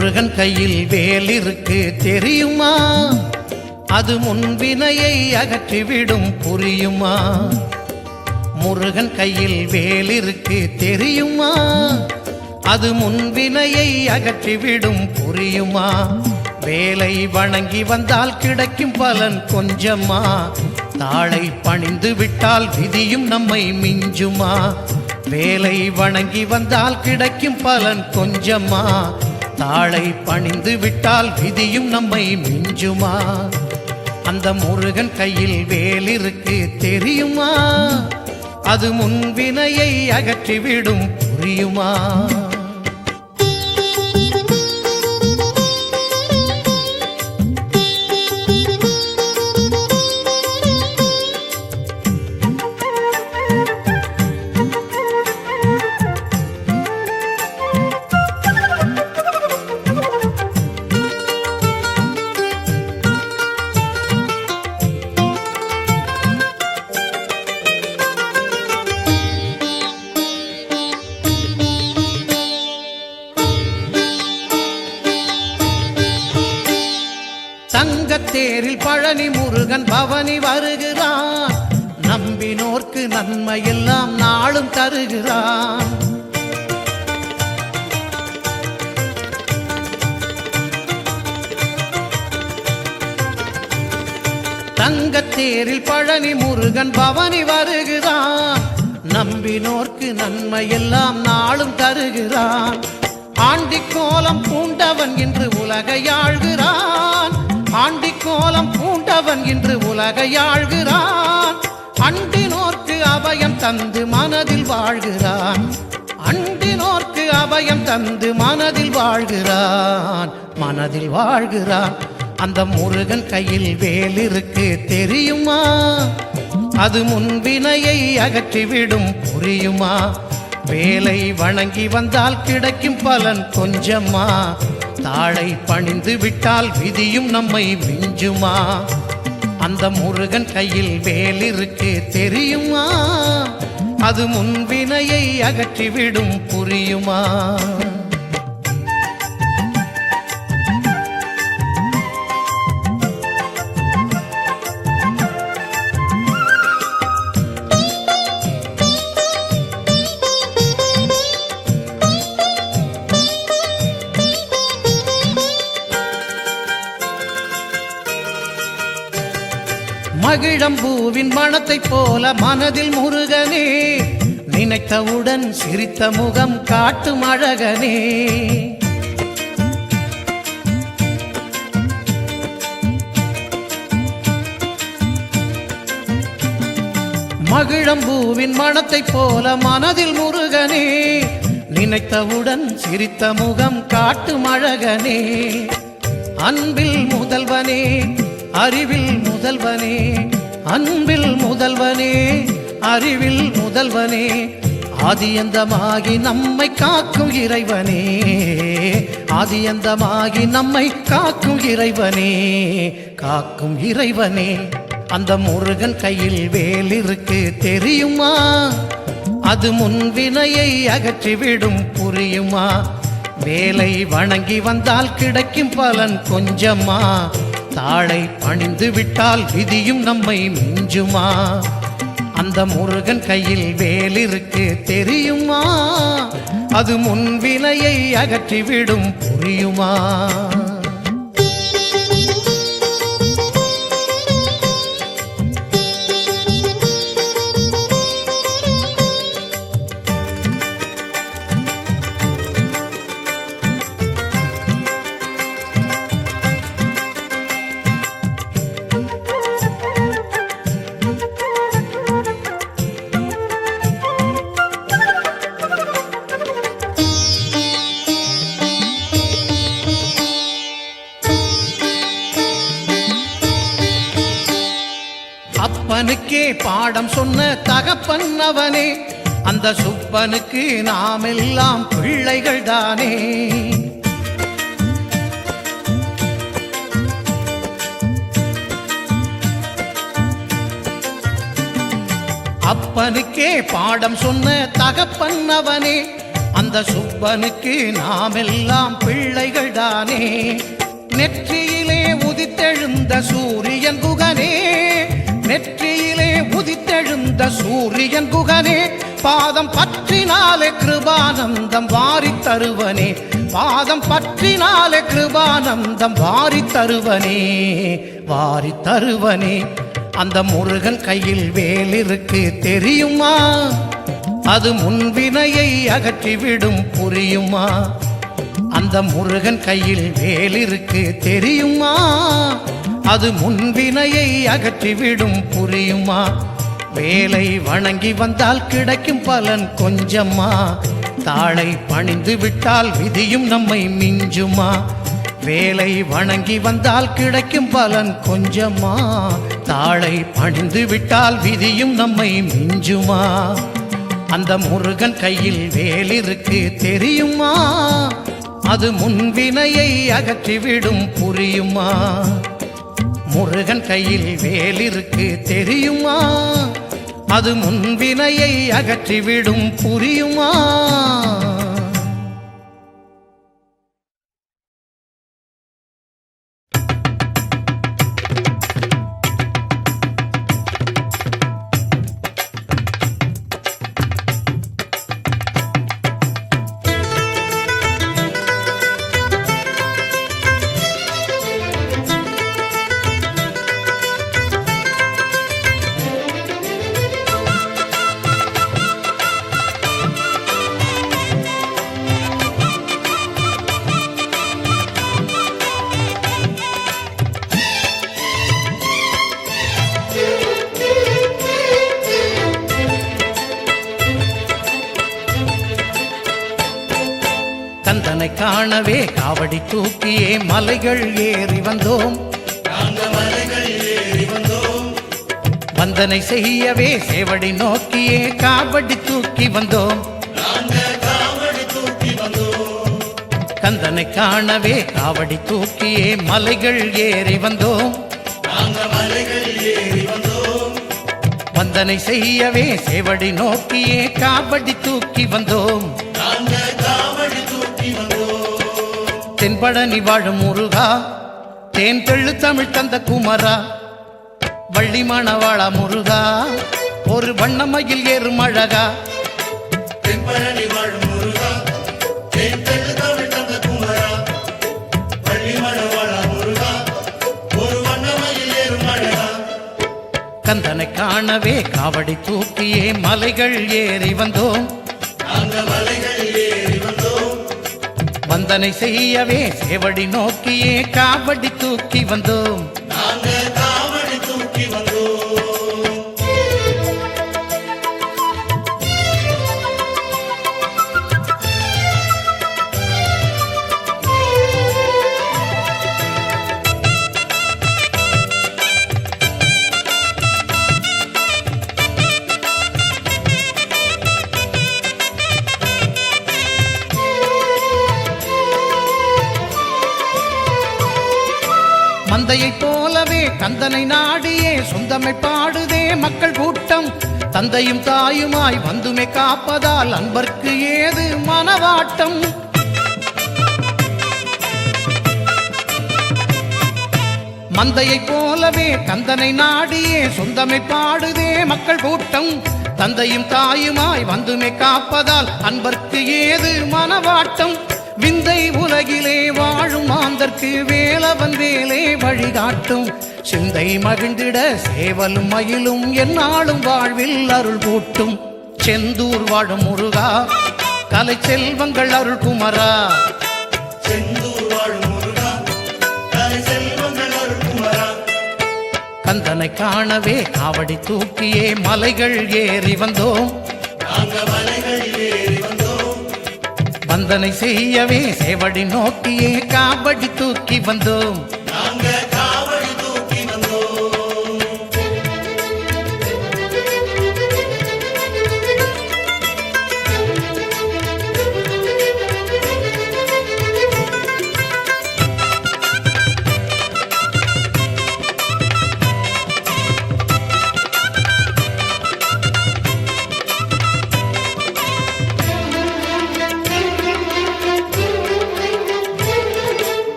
முருகன் கையில் வேல் இருக்கு தெரியுமா? அது முன்வினையை அகற்றிவிடும் புரியுமா? முருகன் கையில் வேல் இருக்கு தெரியுமா? அது முன்வினையை அகற்றிவிடும் புரியுமா? வேலை வணங்கி வந்தால் கிடைக்கும் பலன் கொஞ்சமா? தாளை பணிந்து விட்டால் விதியும் நம்மை மிஞ்சுமா? வேலை வணங்கி வந்தால் கிடைக்கும் பலன் கொஞ்சமா? தாளை பணிந்து விட்டால் விதியும் நம்மை மிஞ்சுமா? அந்த முருகன் கையில் வேல் இருக்கு தெரியுமா? அது முன்வினையை அகற்றிவிடும் புரியுமா? தங்கத்தேரில் பழனி முருகன் பவனி வருகிறான். நம்பினோர்க்கு நன்மையெல்லாம் நாளும் தருகிறான். தங்கத்தேரில் பழனி முருகன் பவனி வருகிறான். நம்பினோர்க்கு நன்மையெல்லாம் நாளும் தருகிறான். ஆண்டிக்கோலம் பூண்டவன் இன்று உலகை ஆள்கிறான். ஆண்டிக்கோலம் பூண்டவன் இன்று உலகை ஆள்கிறான். அண்டினோர்க்கு அபயம் தந்து மனதில் வாழ்கிறான். அண்டினோர்க்கு அபயம் தந்து மனதில் வாழ்கிறான். மனதில் வாழ்கிறான். அந்த முருகன் கையில் வேல் இருக்கு தெரியுமா? அது முன்வினையை அகற்றிவிடும் புரியுமா? வேலை வணங்கி வந்தால் கிடைக்கும் பலன் கொஞ்சமா? தாளை பணிந்து விட்டால் விதியும் நம்மை மிஞ்சுமா? அந்த முருகன் கையில் வேல் இருக்கு தெரியுமா? அது முன்வினையை அகற்றிவிடும் புரியுமா? மகிழம்பூவின் மனத்தை போல மனதில் முருகனே, நினைத்தவுடன் சிரித்த முகம் காட்டும் அழகனே. மகிழம்பூவின் மனத்தை போல மனதில் முருகனே, நினைத்தவுடன் சிரித்த முகம் காட்டும் அழகனே. அன்பில் முதல்வனே, அறிவில் முதல்வனே, அன்பில் முதல்வனே, அறிவில் முதல்வனே, ஆதியந்தமாகி நம்மை காக்கும் இறைவனே. ஆதியந்தமாகி நம்மை காக்கும் இறைவனே, காக்கும் இறைவனே. அந்த முருகன் கையில் வேல் இருக்கு தெரியுமா? அது முன்வினையை அகற்றிவிடும் புரியுமா? வேலை வணங்கி வந்தால் கிடைக்கும் பலன் கொஞ்சமா? தாளை பணிந்து விட்டால் விதியும் நம்மை மிஞ்சுமா? அந்த முருகன் கையில் வேல் இருக்கு தெரியுமா? அது முன்வினையை அகற்றிவிடும் புரியுமா? அப்பனுக்கே பாடம் சொன்ன தகப்பன் அவனே, அந்த சுப்பனுக்கு நாம் எல்லாம் பிள்ளைகள் தானே. அப்பனுக்கே பாடம் சொன்ன தகப்பன் அவனே, அந்த சுப்பனுக்கு நாமெல்லாம் பிள்ளைகள் தானே. நெற்றியிலே உதித்தெழுந்த சூரியன் குகனே, நெற்றியிலே உதித்தெழுந்த சூரியன் குகனே, பாதம் பற்றினாலே கிருபானந்தம் வாரி தருவனே, பாதம் பற்றினாலே கிருபானந்தம் வாரி தருவனே, வாரி தருவனே. அந்த முருகன் கையில் வேலிருக்கு தெரியுமா, அது முன்வினையை அகற்றிவிடும் புரியுமா. அந்த முருகன் கையில் வேலிருக்கு தெரியுமா, அது முன்வினையை அகற்றிவிடும் புரியுமா. வேலை வணங்கி வந்தால் கிடைக்கும் பலன் கொஞ்சமா, தாளை பணிந்து விட்டால் விதியும் நம்மை மிஞ்சுமா. வேலை வணங்கி வந்தால் கிடைக்கும் பலன் கொஞ்சமா, தாளை பணிந்து விட்டால் விதியும் நம்மை மிஞ்சுமா. அந்த முருகன் கையில் வேலிருக்கு தெரியுமா, அது முன்வினையை அகற்றிவிடும் புரியுமா. முருகன் கையில் வேலிருக்கு தெரியுமா, அது முன்வினையை அகற்றிவிடும் புரியுமா. கந்தனை காணவே காவடி தூக்கியே மலைகள் ஏறி வந்தோம், வந்தனை செய்யவே சேவடி நோக்கியே காவடி தூக்கி வந்தோம். கந்தனை காணவே காவடி தூக்கியே மலைகள் ஏறி வந்தோம், வந்தனை செய்யவே சேவடி நோக்கியே காவடி தூக்கி வந்தோம். தென்பழனி வாழும் முருகா, தேன் தெள்ளு தமிழ் தந்த குமரா, வள்ளி மணவாளா முருகா, ஒரு வண்ணமயில் ஏறும் அழகா. தென்பழனி வாழும் முருகா, தேன் தெள்ளு தமிழ் தந்த குமரா, வள்ளி மணவாளா முருகா, ஒரு வண்ணமயில் ஏறும் அழகா. கந்தனை காணவே காவடி தூக்கியே மலைகள் ஏறி வந்தோம், மலைகள் ஏறி வந்தோம். வந்தனை செய்யவே சேவடி நோக்கியே காவடி தூக்கி வந்தோம். காவடி தூக்கி வந்தோம். மந்தையைப் போலவே கந்தனை நாடியே சொந்தமை பாடுதே மக்கள் கூட்டம். தந்தையும் தாயுமாய் வந்துமை காப்பதால் அன்பர்க்கு ஏது மனவாட்டம். மந்தையைப் போலவே கந்தனை நாடியே சொந்தமை பாடுதே மக்கள் கூட்டம். தந்தையும் தாயுமாய் வந்துமை காப்பதால் அன்பர்க்கு ஏது மனவாட்டம். விந்தை உலகிலே வாழும் மாந்தர்க்கு வேலவன் வேலே வழிகாட்டும். சிந்தை மகிழ்ந்திட சேவலும் மயிலும் எந்நாளும் வாழ்வில் அருள் கூட்டும். செந்தூர் வாழும் முருகா, கலை செல்வங்கள் அருள் குமரா. செந்தூர் வாழும் முருகா, கலை செல்வங்கள் அருள் குமரா. கந்தனை காணவே காவடி தூக்கியே மலைகள் ஏறி வந்தோம், மலைகள் ஏறி வந்தோம். வந்தனை செய்யவே சேவடி நோக்கியே காவடி தூக்கி வந்தோம். காவடி தூக்கி வந்தோம்.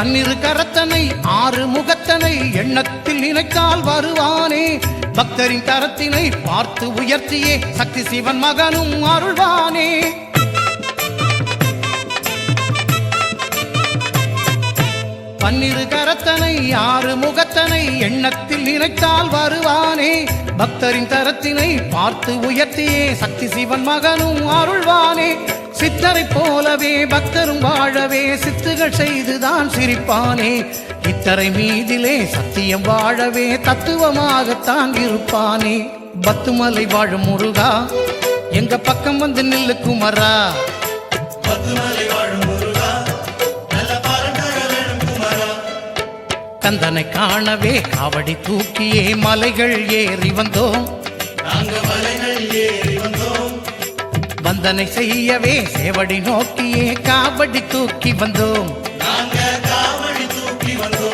பன்னிரு கரத்தனை ஆறு முகத்தனை எண்ணத்தில் நினைத்தால் வருவானே பக்தரின் தரத்தினை பார்த்து உயர்த்தியே சக்தி சிவன் மகனும் அருள்வானே பன்னிரு கரத்தனை ஆறு முகத்தனை எண்ணத்தில் நினைத்தால் வருவானே பக்தரின் தரத்தினை பார்த்து உயர்த்தியே சக்தி சிவன் மகனும் அருள்வானே சித்தரை போலவே பக்தரும் வாழவே சித்துகள் செய்துதான் சிரிப்பானே இத்தரை மீதிலே சத்தியம் வாழவே தத்துவமாகத்தான் இருப்பானே பத்துமலை வாழும் முருகா எங்க பக்கம் வந்து நில்லு குமரா பத்துமலை வாழும் முருகா நல்ல பாரண்டர வேணும் குமரா கந்தனை காணவே காவடி தூக்கியே மலைகள் ஏறி வந்தோம் நாங்க மலைகள் ஏறி வந்தோம் வந்தனை செய்யவே சேவடி நோக்கியே காவடி தூக்கி வந்தோம் நாங்க காவடி தூக்கி வந்தோம்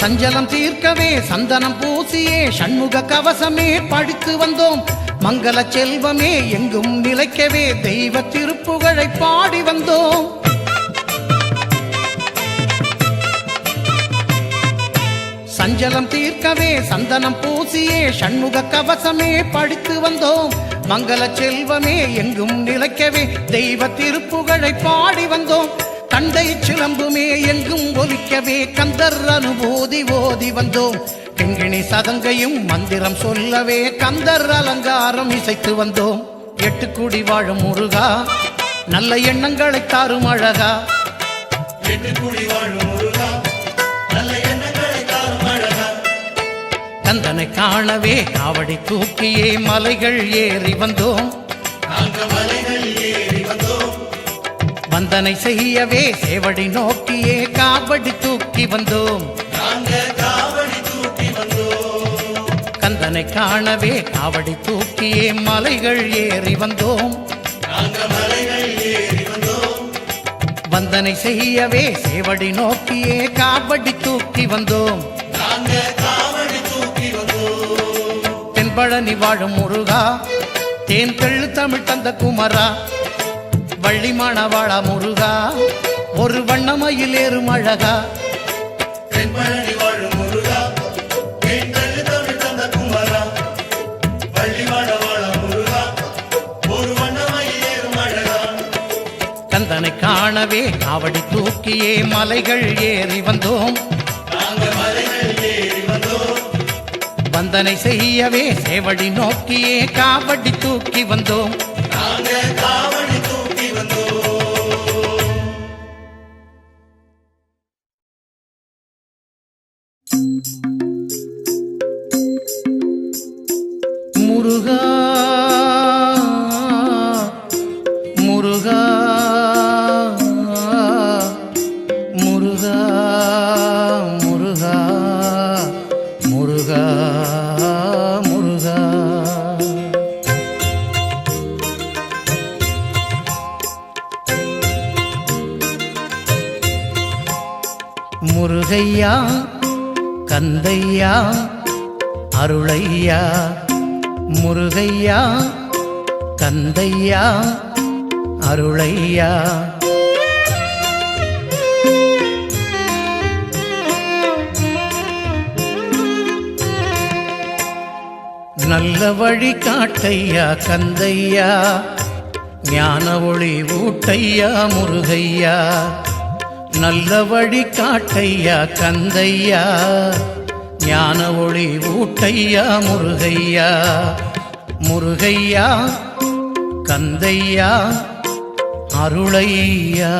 சஞ்சலம் தீர்க்கவே சந்தனம் பூசியே சண்முக கவசமே படித்து வந்தோம் மங்கள செல்வமே எங்கும் நிலைக்கவே தெய்வ திருப்புகழை பாடி வந்தோம் சஞ்சலம் தீர்க்கவே சந்தனம் பூசியே சண்முக கவசமே படித்து வந்தோம் மங்கள செல்வமே எங்கும் நிலைக்கவே தெய்வ திருப்புகழை பாடி வந்தோம் தண்டை சிலம்புமே எங்கும் ஒலிக்கவே கந்தர் அனுபூதி ஓதி வந்தோம் கிங்கிணி சதங்கையும் மந்திரம் சொல்லவே கந்தர் அலங்காரம் இசைத்து வந்தோம் எட்டுக்குடி வாழும் முருகா நல்ல எண்ணங்களை தாரும் அழகா எட்டுக்குடி வாழும் முருகா நல்ல எண்ணங்களை தாரும் அழகா கந்தனை காணவே காவடி தூக்கியே மலைகள் ஏறி வந்தோம் நாங்க மலைகள் ஏறி வந்தோம் வந்தனை செய்யவே சேவடி நோக்கியே காவடி தூக்கி வந்தோம் நாங்க காவடி தூக்கி வந்தோம் கந்தனை காணவே காவடி தூக்கியே மலைகள் ஏறி வந்தோம் நாங்க மலைகள் ஏறி வந்தோம் வந்தனை செய்யவே சேவடி நோக்கியே காவடி தூக்கி வந்தோம் நாங்க காவடி தூக்கி வந்தோம் தென்பழனி வாழும் முருகா தேன் தெள்ளு தமிழ் தந்த குமரா வள்ளி மணவாளா முருகா ஒரு வண்ணமயில் ஏறும் அழகா தென்பழனி வாழும் முருகா தேன்தள்ளு தமிழ் தந்த குமரா வள்ளி மணவாள முருகா ஒரு வண்ணமயில் ஏறும் அழகா கந்தனை காணவே காவடி தூக்கியே மலைகள் ஏறி வந்தோம் நாங்க மலைகள் ஏறி வந்தோம் வந்தனை செய்யவே சேவடி நோக்கியே காவடி தூக்கி வந்தோம் நாங்க காவடி தூக்கி வந்தோம் முருகா முருகா முருகா முருகா முருகா முருகா முருகையா கந்தையா அருளையா முருகையா கந்தையா அருளையா நல்ல வழி காட்டையா கந்தையா ஞான ஒளி ஊட்டையா முருகையா நல்ல வழி காட்டையா கந்தையா ஞான ஒளி ஊட்டையா முருகையா முருகையா கந்தையா அருளையா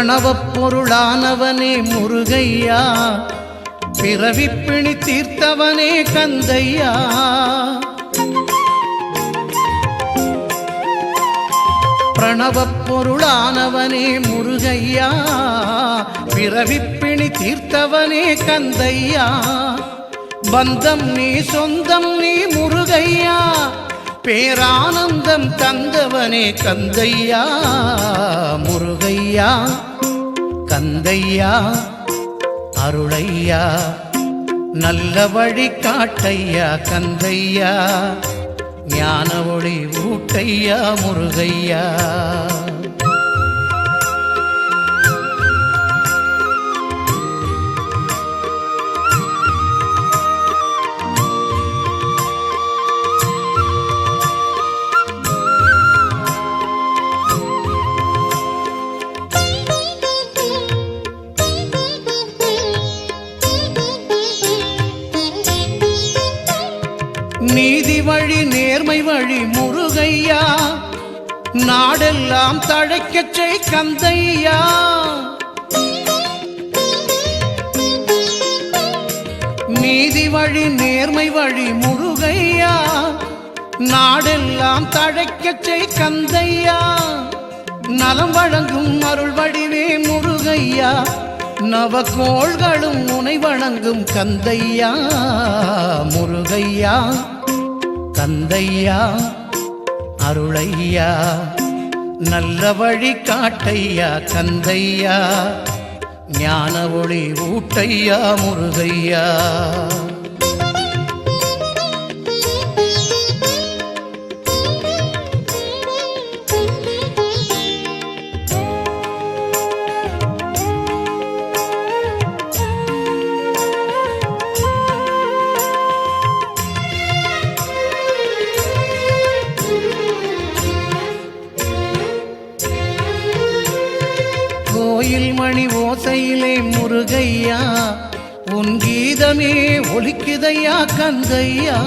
பிரணவப் பொருளானவனே முருகையா, பிறவிப்பிணி தீர்த்தவனே கந்தையா. பிரணவப் பொருளானவனே முருகையா, பிறவிப்பிணி தீர்த்தவனே கந்தையா. பந்தம் நீ சொந்தம் நீ முருகையா, பேரானந்தம் தந்தவனே கந்தையா. முருகையா கந்தையா அருளையா, நல்ல வழி காட்டையா கந்தையா. ஞான ஒளி ஊட்டையா முருகையா. நீதி வழி நேர்மை வழி முருகையா, நாடெல்லாம் தழைக்கச் செய் கந்தையா. நீதி வழி நேர்மை வழி முருகையா, நாடெல்லாம் தழைக்கச் செய் கந்தையா. நலம் வழங்கும் அருள் வடிவே முருகையா, நவகோள்களும் உனை வணங்கும் கந்தையா. முருகையா கந்தையா அருளையா, நல்ல வழி காட்டையா கந்தையா. ஞான ஒளி ஊட்டையா முருகையா. கோயில் மணி ஓசையிலே முருகையா, உன் கீதமே ஒலிக்குதையா கந்தையா.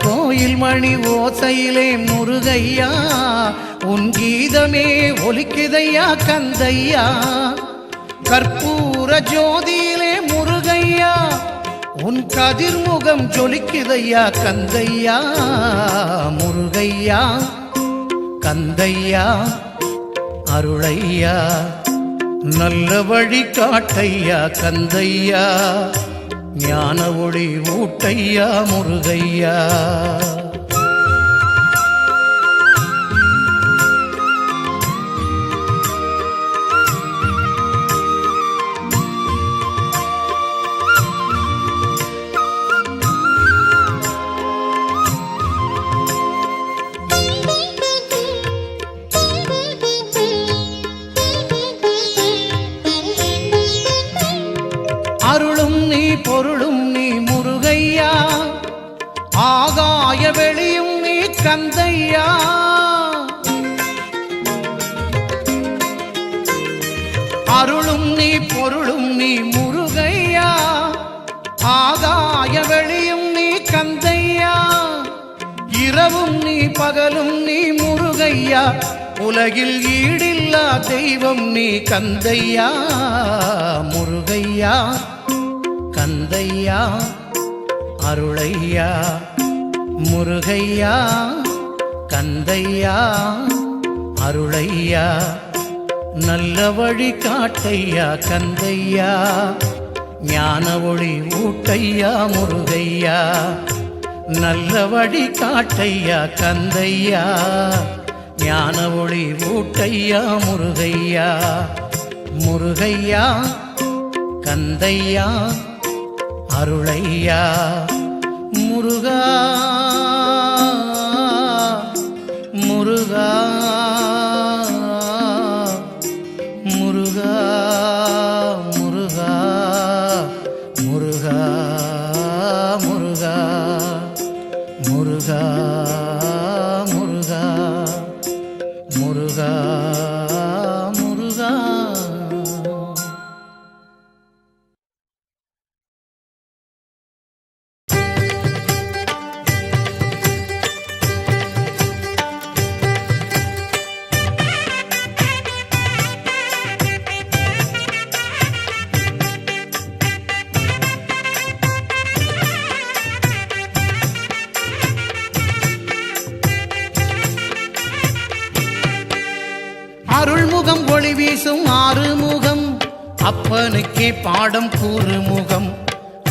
கோயில் மணி ஓசையிலே முருகையா, உன் கீதமே ஒலிக்குதையா கந்தையா. கற்பூர ஜோதியிலே முருகையா, உன் கதிர்முகம் ஜொலிக்குதையா கந்தையா. முருகையா கந்தையா அருளையா, நல்ல வழி காட்டையா கந்தையா. ஞான ஒளி ஊட்டையா முருகையா. அருளும் நீ பொருளும் நீ முருகையா, ஆகாய வெளியும் நீ கந்தையா. அருளும் நீ பொருளும் நீ முருகையா, ஆகாய வெளியும் நீ கந்தையா. இரவும் நீ பகலும் நீ முருகையா, உலகில் ஈடில்லா தெய்வம் நீ கந்தையா. முருகையா கந்தையா அருளையா, முருகையா கந்தையா அருளையா, நல்ல வழி காட்டையா கந்தையா. ஞான ஒளி ஊட்டையா முருகையா, நல்ல வழி காட்டையா கந்தையா. ஞான ஒளி ஊட்டையா முருகையா. முருகையா கந்தையா அருளையா. முருகா முருகா முருகா முருகா முருகா முருகா முருகா முருகா முருகா முருகா. அருள்முகம் ஒளி வீசும் ஆறுமுகம் அப்பனுக்கே பாடம் கூறுமுகம்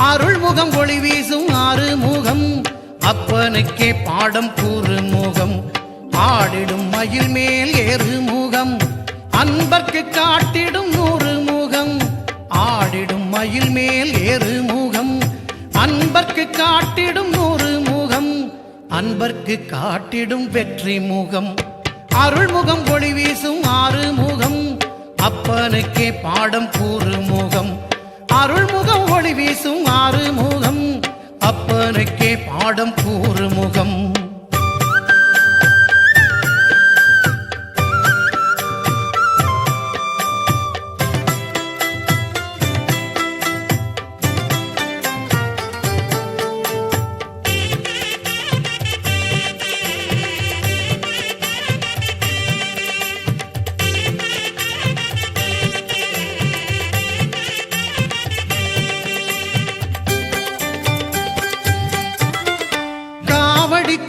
அருள்முகம் ஒளி வீசும் ஆறுமுகம் அப்பனுக்கே பாடம் கூறுமுகம் ஆடிடும் மயில் மேல் ஏறுமுகம் அன்பர்க்கு காட்டிடும் நூறு முகம் ஆடிடும் மயில் மேல் ஏறுமுகம் அன்பர்க்கு காட்டிடும் நூறு முகம் அன்பர்க்கு காட்டிடும் வெற்றி முகம் அருள்முகம் ஒளி வீசும் ஆறுமுகம் அப்பனுக்கே பாடம் கூறுமுகம் அருள்முகம் ஒளி வீசும் ஆறுமுகம் அப்பனுக்கே பாடம் கூறுமுகம்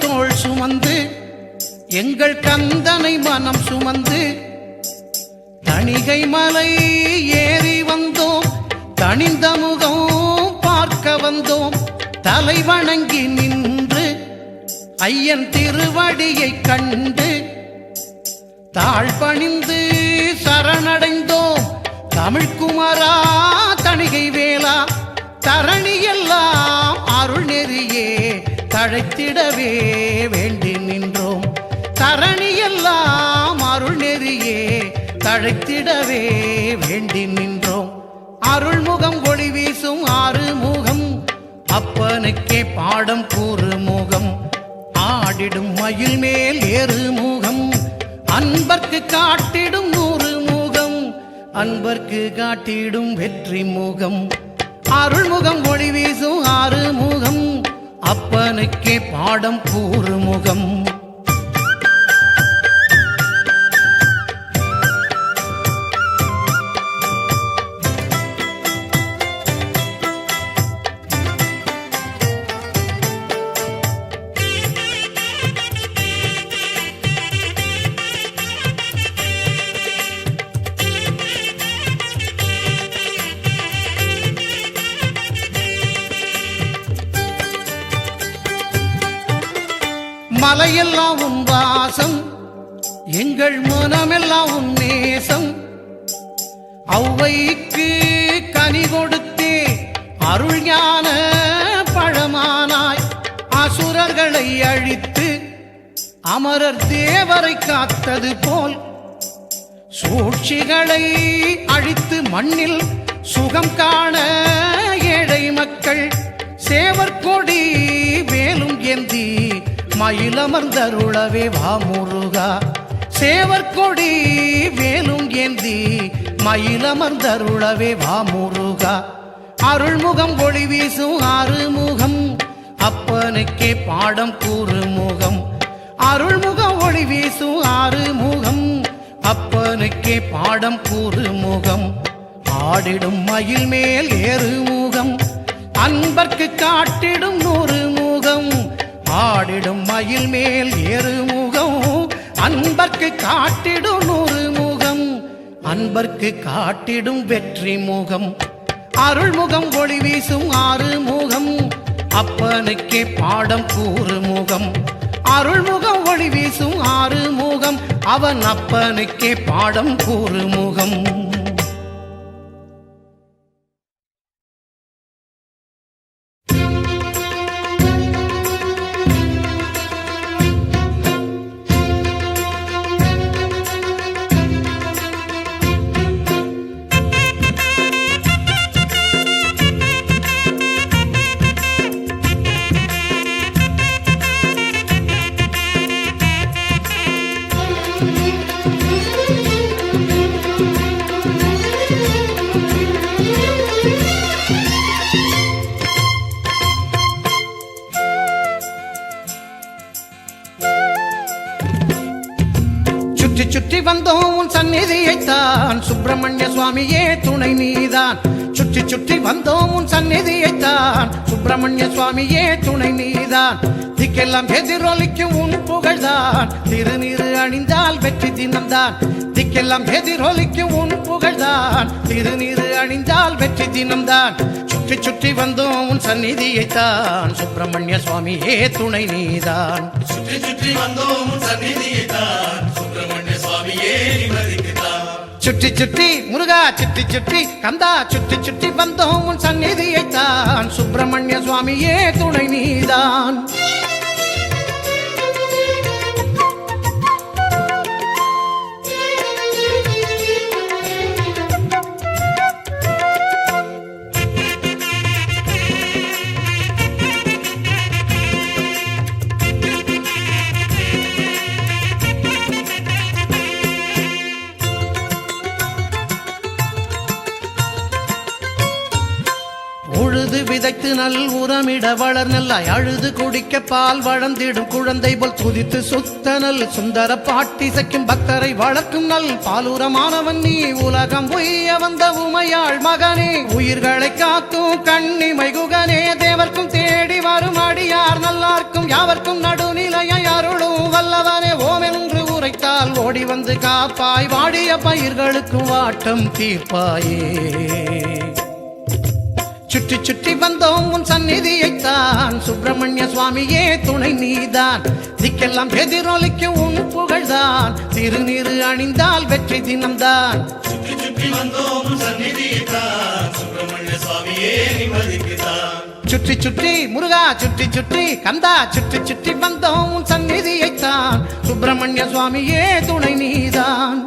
தோள் சுமந்து எங்கள் கந்தனை மனம் சுமந்து தணிகை மலை ஏறி வந்தோம் தணிந்த முகம் பார்க்க வந்தோம் தலை வணங்கி நின்று ஐயன் திருவடியை கண்டு தாழ் பணிந்து சரணடைந்தோம் தமிழ்குமரா தணிகை வேளா தரணியெல்லாம் அருள் நெறியே தழைத்திடவே வேண்டி நின்றோம் தரணியெல்லாம் அருள் நெறியே தழைத்திடவே வேண்டி நின்றோம் அருள்முகம் ஒளி வீசும் ஆறுமுகம் அப்பனுக்கே பாடம் கூறுமுகம் ஆடிடும் மயில் மேல் ஏறுமுகம் அன்பர்க்கு காட்டிடும் நூறு முகம் அன்பர்க்கு காட்டிடும் வெற்றி முகம் அருள்முகம் ஒளி வீசும் ஆறுமுகம் அப்பனுக்கே பாடம் கூறுமுகம் மலையெல்லாம் உன் வாசம் எங்கள் மனமெல்லாம் உன் நேசம் ஔவைக்கு கனி கொடுத்தே அருள் ஞான பழமானாய் அசுரர்களை அழித்து அமரர் தேவரை காத்தது போல் சூழ்ச்சிகளை அழித்து மண்ணில் சுகம் காண ஏழை மக்கள் சேவற்கொடி வேலும் ஏந்தி மயிலமர்ந்தருளவே வா முருகா சேவற்கொடி வேலும் ஏந்தி மயிலமர்ந்தருளவே வா முருகா அருள்முகம் ஒளி வீசும் ஆறுமுகம் அப்பனுக்கே பாடம் கூறுமுகம் அருள்முகம் ஒளி வீசும் ஆறுமுகம் அப்பனுக்கே பாடம் கூறுமுகம் ஆடிடும் மயில் மேல் ஏறுமுகம் அன்பர்க்கு காட்டிடும் நூறு முகம் ஆடிடும் மயில் மேல் ஏறுமுகம் அன்பர்க்கு காட்டிடும் நூறு முகம் அன்பர்க்கு காட்டிடும் வெற்றி முகம் அருள்முகம் ஒளி வீசும் ஆறுமுகம் அப்பனுக்கே பாடம் கூறுமுகம் அருள்முகம் ஒளி வீசும் ஆறுமுகம் அவன் அப்பனுக்கே பாடம் கூறுமுகம் சுற்றி சுற்றி வந்தோம் உன் சந்நிதியைத்தான் சுப்பிரமணிய சுவாமியே துணை நீதான் சுற்றி சுற்றி வந்தோம் உன் சந்நிதியைத்தான் சுப்பிரமணிய சுவாமியே துணை நீதான் திக்கெல்லாம் எதிரொலிக்கும் உன் புகழ்தான் திருநீறு அணிந்தால் வெற்றி தினம்தான் திக்கெல்லாம் எதிரொலிக்கும் உன் புகழ்தான் திருநீறு அணிந்தால் வெற்றி தினம்தான் சுற்றி சுற்றி வந்தோம் உன் சந்நிதியைத்தான் சுப்பிரமணிய சுவாமியே துணை நீதான் சுற்றி சுற்றி வந்தோம் உன் சந்நிதியைத்தான் சுப்பிரமணிய சுவாமியே நிம்மதிக்குத்தான் சுற்றி சுற்றி முருகா சுற்றி சுற்றி கந்தா சுற்றி சுற்றி வந்தோம் உன் சந்நிதியைத்தான் சுப்பிரமணிய சுவாமியே துணை நீதான் உழுது விதைத்து நல் உரமிட வளர் நல்லாய் அழுது குடிக்க பால் வளர்ந்திடும் குழந்தை போல் துதித்து சுத்த நல் சுந்தர பாட்டிசைக்கும் பக்தரை வளர்க்கும் நல் பாலுரமானவன் நீ உலகம் உய்ய வந்த உமையாள் மகனே உயிர்களை காக்கும் கண்ணிமை குகனே தேவர்க்கும் தேடி வரும் அடியார் நல்லார்க்கும் யாவர்க்கும் நடுநிலையை அருளும் வல்லவனே ஓம் என்று உரைத்தால் ஓடி வந்து காப்பாய் வாடிய பயிர்களுக்கும் வாட்டம் தீர்ப்பாயே சுற்றி சுற்றி வந்தோம் உன் சந்நிதியைத்தான் சுப்பிரமணிய சுவாமியே துணை நீதான் திக்கெல்லாம் எதிரொலிக்கும் உன் புகழ்தான் திருநீறு அணிந்தால் வெற்றி தினம்தான் சுற்றி சுற்றி வந்தோம் உன் சந்நிதியைத்தான் சுப்பிரமணிய சுவாமியே நிம்மதிக்குத்தான் சுற்றி சுற்றி முருகா சுற்றி சுற்றி கந்தா சுற்றி சுற்றி வந்தோம் உன் சந்நிதியைத்தான் சுப்பிரமணிய சுவாமியே துணை நீதான்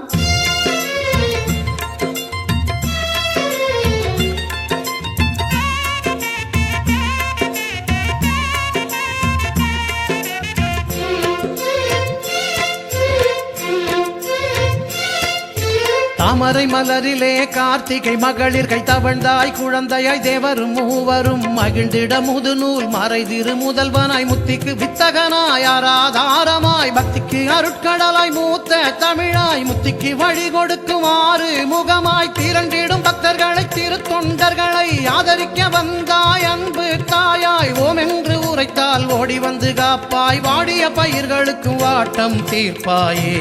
தாமரை மலரிலே கார்த்திகை மகளிர் கை தவழ்ந்தாய் குழந்தையாய் தேவரும் மூவரும் மகிழ்ந்திட முது நூல் மறை திரு முதல்வனாய் முத்திக்கு வித்தகனாய் ஆராதாரமாய் பக்திக்கு அருட்கடலாய் மூத்த தமிழாய் முத்திக்கு வழி கொடுக்குமாறு முகமாய் திரண்டிடும் பக்தர்களை திருத்தொண்டர்களை ஆதரிக்க வந்தாய் அன்பு தாயாய் ஓம் என்று உரைத்தால் ஓடி வந்து காப்பாய் வாடிய பயிர்களுக்கு வாட்டம் தீர்ப்பாயே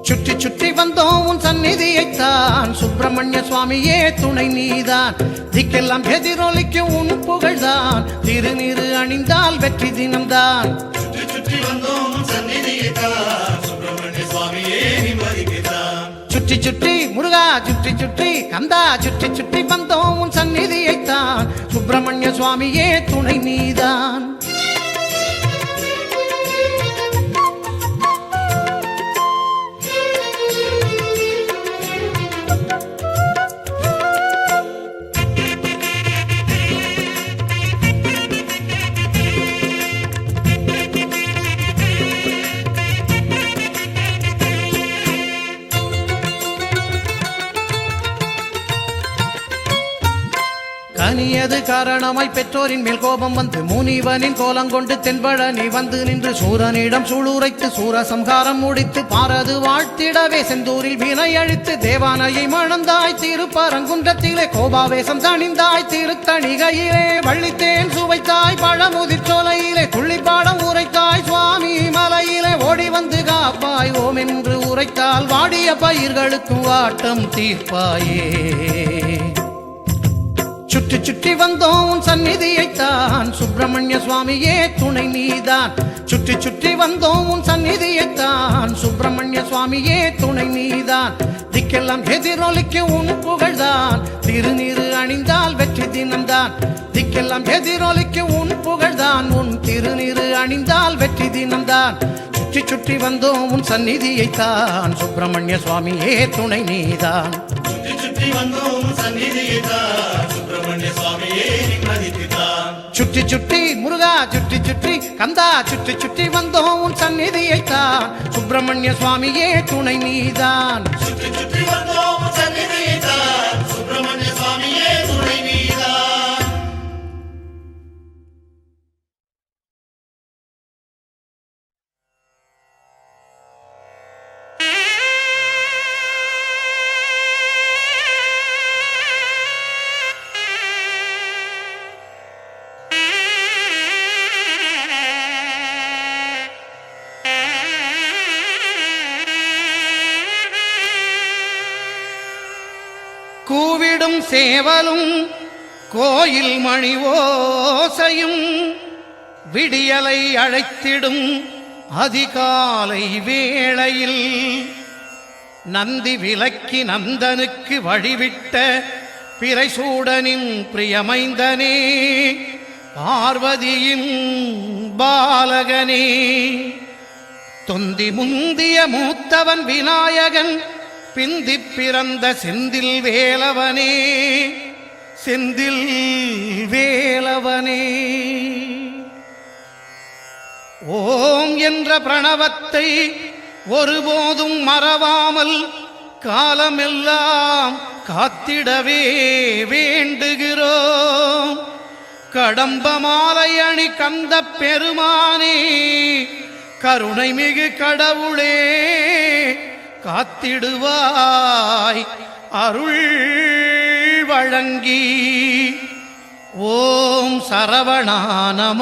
சுற்றி சுற்றி வந்தோம் உன் சந்நிதியைத்தான் சுப்பிரமணிய சுவாமியே துணை நீதான் திக்கெல்லாம் எதிரொலிக்கும் உன் புகழ்தான் திருநீறு அணிந்தால் வெற்றி தினம்தான் சுற்றி சுற்றி வந்தோம் உன் சந்நிதியைத்தான் சுப்பிரமணிய சுவாமியே நிம்மதிக்குத்தான் சுற்றி சுற்றி முருகா சுற்றி சுற்றி கந்தா சுற்றி சுற்றி வந்தோம் உன் சந்நிதியைத்தான் சுப்பிரமணிய சுவாமியே துணை நீதான் கனியது காரணமாய் பெற்றோரின் மேல் கோபம் வந்து முனிவனின் கோலங்கொண்டு தென்பழனி வந்து நின்று சூரனிடம் சூளுரைத்து சூரசம்ஹாரம் முடித்து பாரது வாழ்த்திடவே செந்தூரில் வினை அழித்து தேவானையை மணந்தாய் திருப்பரங்குன்றத்திலே கோபாவேசம் தணிந்தாய் திருத்தணிகையிலே வள்ளித்தேன் சுவைத்தாய் பழமுதிர் சோலையிலே துள்ளிப்பாடம் உரைத்தாய் சுவாமி மலையிலே ஓடி வந்து காப்பாய் ஓம் என்று உரைத்தால் வாடிய பயிர்களுக்கும் வாட்டம் தீர்ப்பாயே சுற்றி சுற்றி வந்தோம் உன் சந்நிதியைத்தான் சுப்பிரமணிய சுவாமியே துணை நீதான் சுற்றி சுற்றி வந்தோம் உன் சந்நிதியைத்தான் சுப்பிரமணிய சுவாமியே துணை நீதான் திக்கெல்லாம் எதிரொலிக்கும் உன் புகழ்தான் திருநீறு அணிந்தால் வெற்றி தினம்தான் திக்கெல்லாம் எதிரொலிக்கும் உன் புகழ்தான் உன் திருநீறு அணிந்தால் வெற்றி தினம்தான் சுற்றி சுற்றி வந்தோம் உன் சந்நிதியைத்தான் சுப்பிரமணிய சுவாமியே துணை நீதான் சுற்றி சுற்றி வந்தோம் சந்நிதியைத்தான் சுப்பிரமணிய சுவாமியே நிம்மதிக்குத்தான் சுற்றி சுற்றி முருகா சுற்றி சுற்றி கந்தா சுற்றி சுற்றி வந்தோம் உன் சந்நிதியைத்தான் சுப்பிரமணிய சுவாமியே துணை நீதான் சுற்றி சுற்றி வந்தோம் சந்நிதியைத்தான் சுப்பிரமணிய சுவாமியே துணை நீதான் கூவிடும் சேவலும் கோயில் மணி ஓசையும் விடியலை அழைத்திடும் அதிகாலை வேளையில் நந்தி விலக்கி நந்தனுக்கு வழிவிட்ட பிறைசூடனின் பிரியமைந்தனே பார்வதியின் பாலகனே தொந்தி முந்திய மூத்தவன் விநாயகன் பிந்தி பிறந்த செந்தில் வேலவனே செந்தில் வேலவனே ஓம் என்ற பிரணவத்தை ஒருபோதும் மறவாமல் காலமெல்லாம் காத்திடவே வேண்டுகிறோம். கடம்ப மாலை அணி கந்த பெருமானே கருணை மிகு கடவுளே காத்திடுவாய் அருள் வழங்கி. ஓம் சரவணா நம,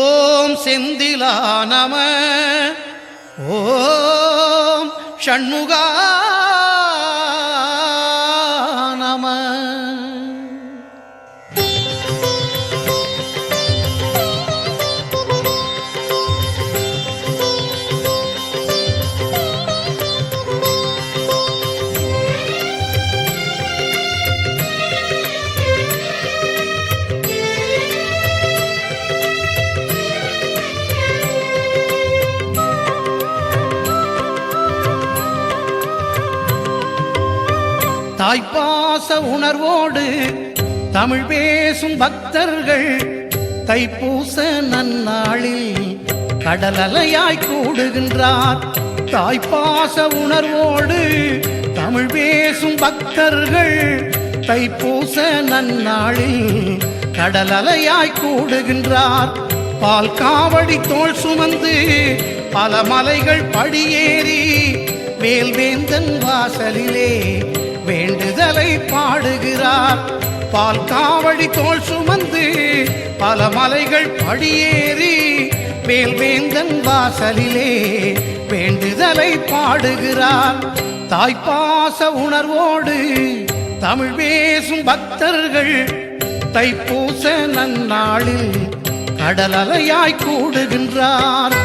ஓம் செந்திலா நம, ஓம் ஷண்முகா நம. தாய்ப்பாச உணர்வோடு தமிழ் பேசும் பக்தர்கள் தைப்பூச நன்னாளில் கடலலையாய் கூடுகின்றார். தாய்ப்பாச உணர்வோடு தமிழ் பேசும் பக்தர்கள் தைப்பூச நன்னாளில் கடலலையாய் கூடுகின்றார். பால் காவடி தோள் சுமந்து பல மலைகள் படியேறி வேல்வேந்தன் வாசலிலே வேண்டுதலை பாடுகிறார். பால் காவடி தோள் சுமந்து பல மலைகள் படியேறி வேல்வேந்தன் வாசலிலே வேண்டுதலை பாடுகிறார். தாய்ப்பாச உணர்வோடு தமிழ் பேசும் பக்தர்கள் தைப்பூச நன்னாளில் கடலலையாய் கூடுகின்றார்.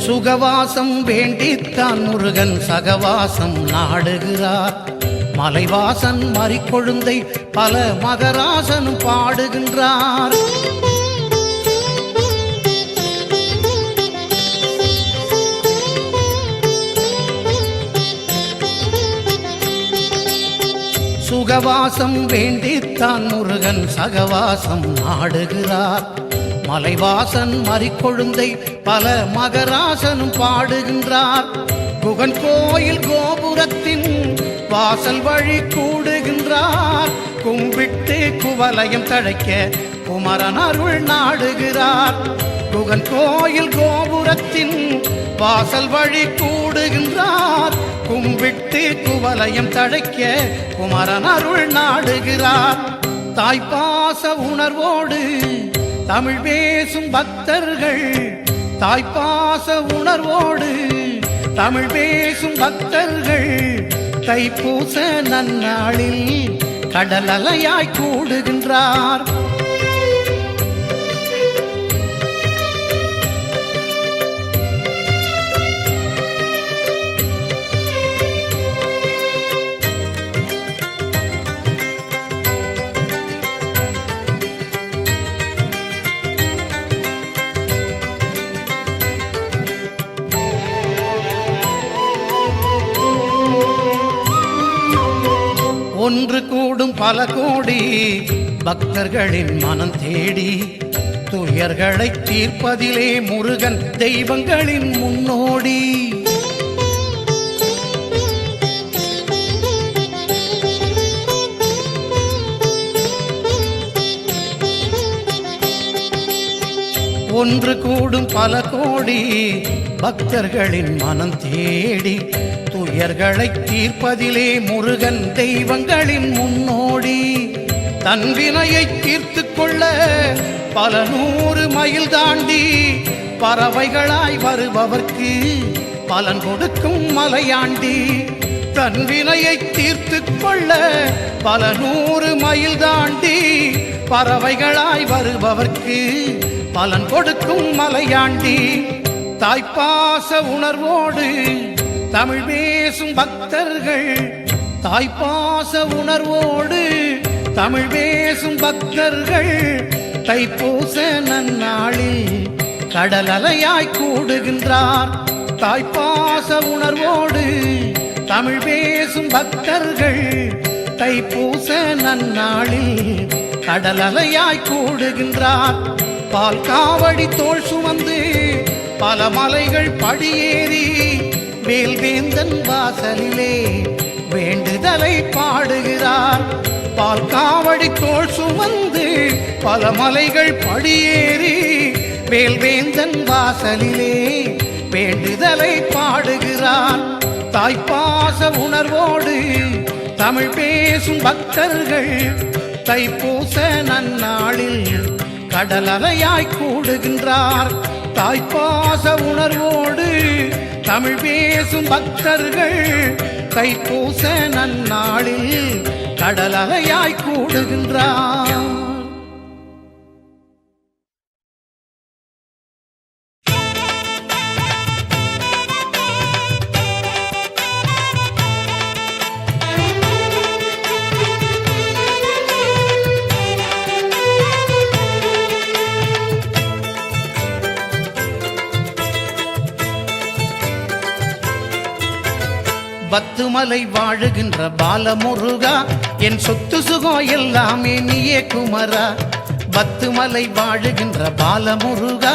சுகவாசம் வேண்டித்தான் முருகன் சகவாசம் நாடுகிறார். மலைவாசன் மறிக்கொழுந்தை பல மகராசனும் பாடுகின்றார். சுகவாசம் வேண்டித்தான் முருகன் சகவாசம் நாடுகிறார். மலைவாசன் மறிக்கொழுந்தை பல மகராசனும் பாடுகின்றார். குகன் கோயில் கோபுரத்தின் வாசல் வழி கூடுகின்றார். கும்பிட்டு குவலயம் தழைக்க குமரன் அருள் நாடுகிறார். குகன் கோயில் கோபுரத்தின் வாசல் வழி கூடுகின்றார். கும்பிட்டு குவலயம் தழைக்க குமரன் அருள் நாடுகிறார். தாய்ப்பாச உணர்வோடு தமிழ் பேசும் பக்தர்கள் தாய்ப்பாச உணர்வோடு தமிழ் பேசும் பக்தர்கள் தைப்பூச நன்னாளில் கடலலையாய் கூடுகின்றார். ஒன்று கூடும் பல கோடி பக்தர்களின் மனம் தேடி துயர்களை தீர்ப்பதிலே முருகன் தெய்வங்களின் முன்னோடி. ஒன்று கூடும் பல கோடி பக்தர்களின் மனம் தேடி துயர்களை தீர்ப்பதிலே முருகன் தெய்வங்களின் முன்னோடி தன் வினையை தீர்த்து கொள்ள பல 100 மைல் தாண்டி பறவைகளாய் வருபவர்க்கு பலன் கொடுக்கும் மலையாண்டி தன் வினையை தீர்த்து கொள்ள பல 100 மைல் தாண்டி பறவைகளாய் வருபவர்க்கு பலன் கொடுக்கும் மலையாண்டி தாய்ப்பாச உணர்வோடு தமிழ் பேசும் பக்தர்கள் தாய்ப்பாச உணர்வோடு தமிழ் பேசும் பக்தர்கள் தைப்பூச நன்னாளில் கடல் அலையாய் கூடுகின்றார் தாய்ப்பாச உணர்வோடு தமிழ் பேசும் பக்தர்கள் தைப்பூச நன்னாளில் கடல் அலையாய் கூடுகின்றார் பால் காவடி தோள் சுமந்து பல மலைகள் படியேறி வேல்வேந்தன் வாசலிலே வேண்டுதலை பாடுகிறார் பால் காவடி தோள் சுமந்து பல மலைகள் படியேறி வேல்வேந்தன் வாசலிலே வேண்டுதலை பாடுகிறார் தாய்ப்பாச உணர்வோடு தமிழ் பேசும் பக்தர்கள் தைப்பூச நன்னாளில் கடல் அலையாய் கூடுகின்றார் தாய்ப்பாச உணர்வோடு தமிழ் பேசும் பக்தர்கள் தைப்பூச நன்னாளில் கடல் அலையாய் கூடுகின்றார். பத்துமலை வாழுகின்ற பாலமுருகா என் சொத்து சுகம் எல்லாமே நீயே குமரா பத்துமலை வாழுகின்ற பாலமுருகா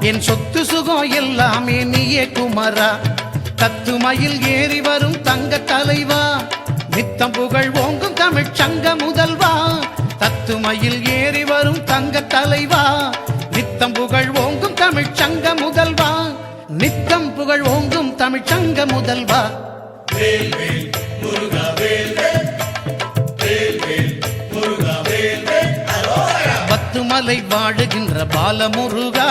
என் சொத்து சுகம் எல்லாமே நீயே குமரா தத்துமயில் ஏறி வரும் தங்க தலைவா நித்தம் புகழ் ஓங்கும் தமிழ் சங்க முதல்வா தத்துமயில் ஏறி வரும் தங்க தலைவா நித்தம் புகழ் ஓங்கும் தமிழ் சங்க முதல்வா நித்தம் புகழ் ஓங்கும் தமிழ் சங்க முதல்வா வேல் வேல் முருகா வேல் வேல் வேல் வேல் முருகா வேல் வேல் அரோகரா பத்துமலை வாழுகின்ற பாலமுருகா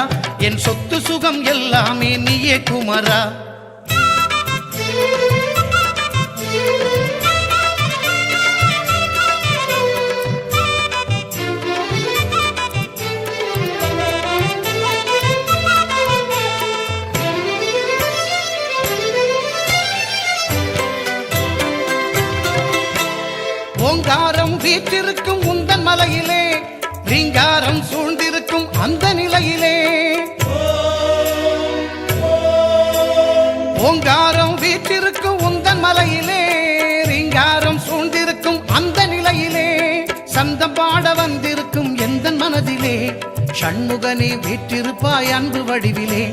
என் சொத்து சுகம் எல்லாமே நீயே குமரா ஓங்காரம் வீற்றிருக்கும் உந்தன் மலையிலே ரீங்காரம் சூழ்ந்திருக்கும் அந்த நிலையிலே ஓங்காரம் வீற்றிருக்கும் உந்தன் மலையிலே ரீங்காரம் சூழ்ந்திருக்கும் அந்த நிலையிலே சந்தம் பாட வந்திருக்கும் எந்தன் மனதிலே ஷண்முகனே வீற்றிருப்பாய் அன்பு வடிவிலே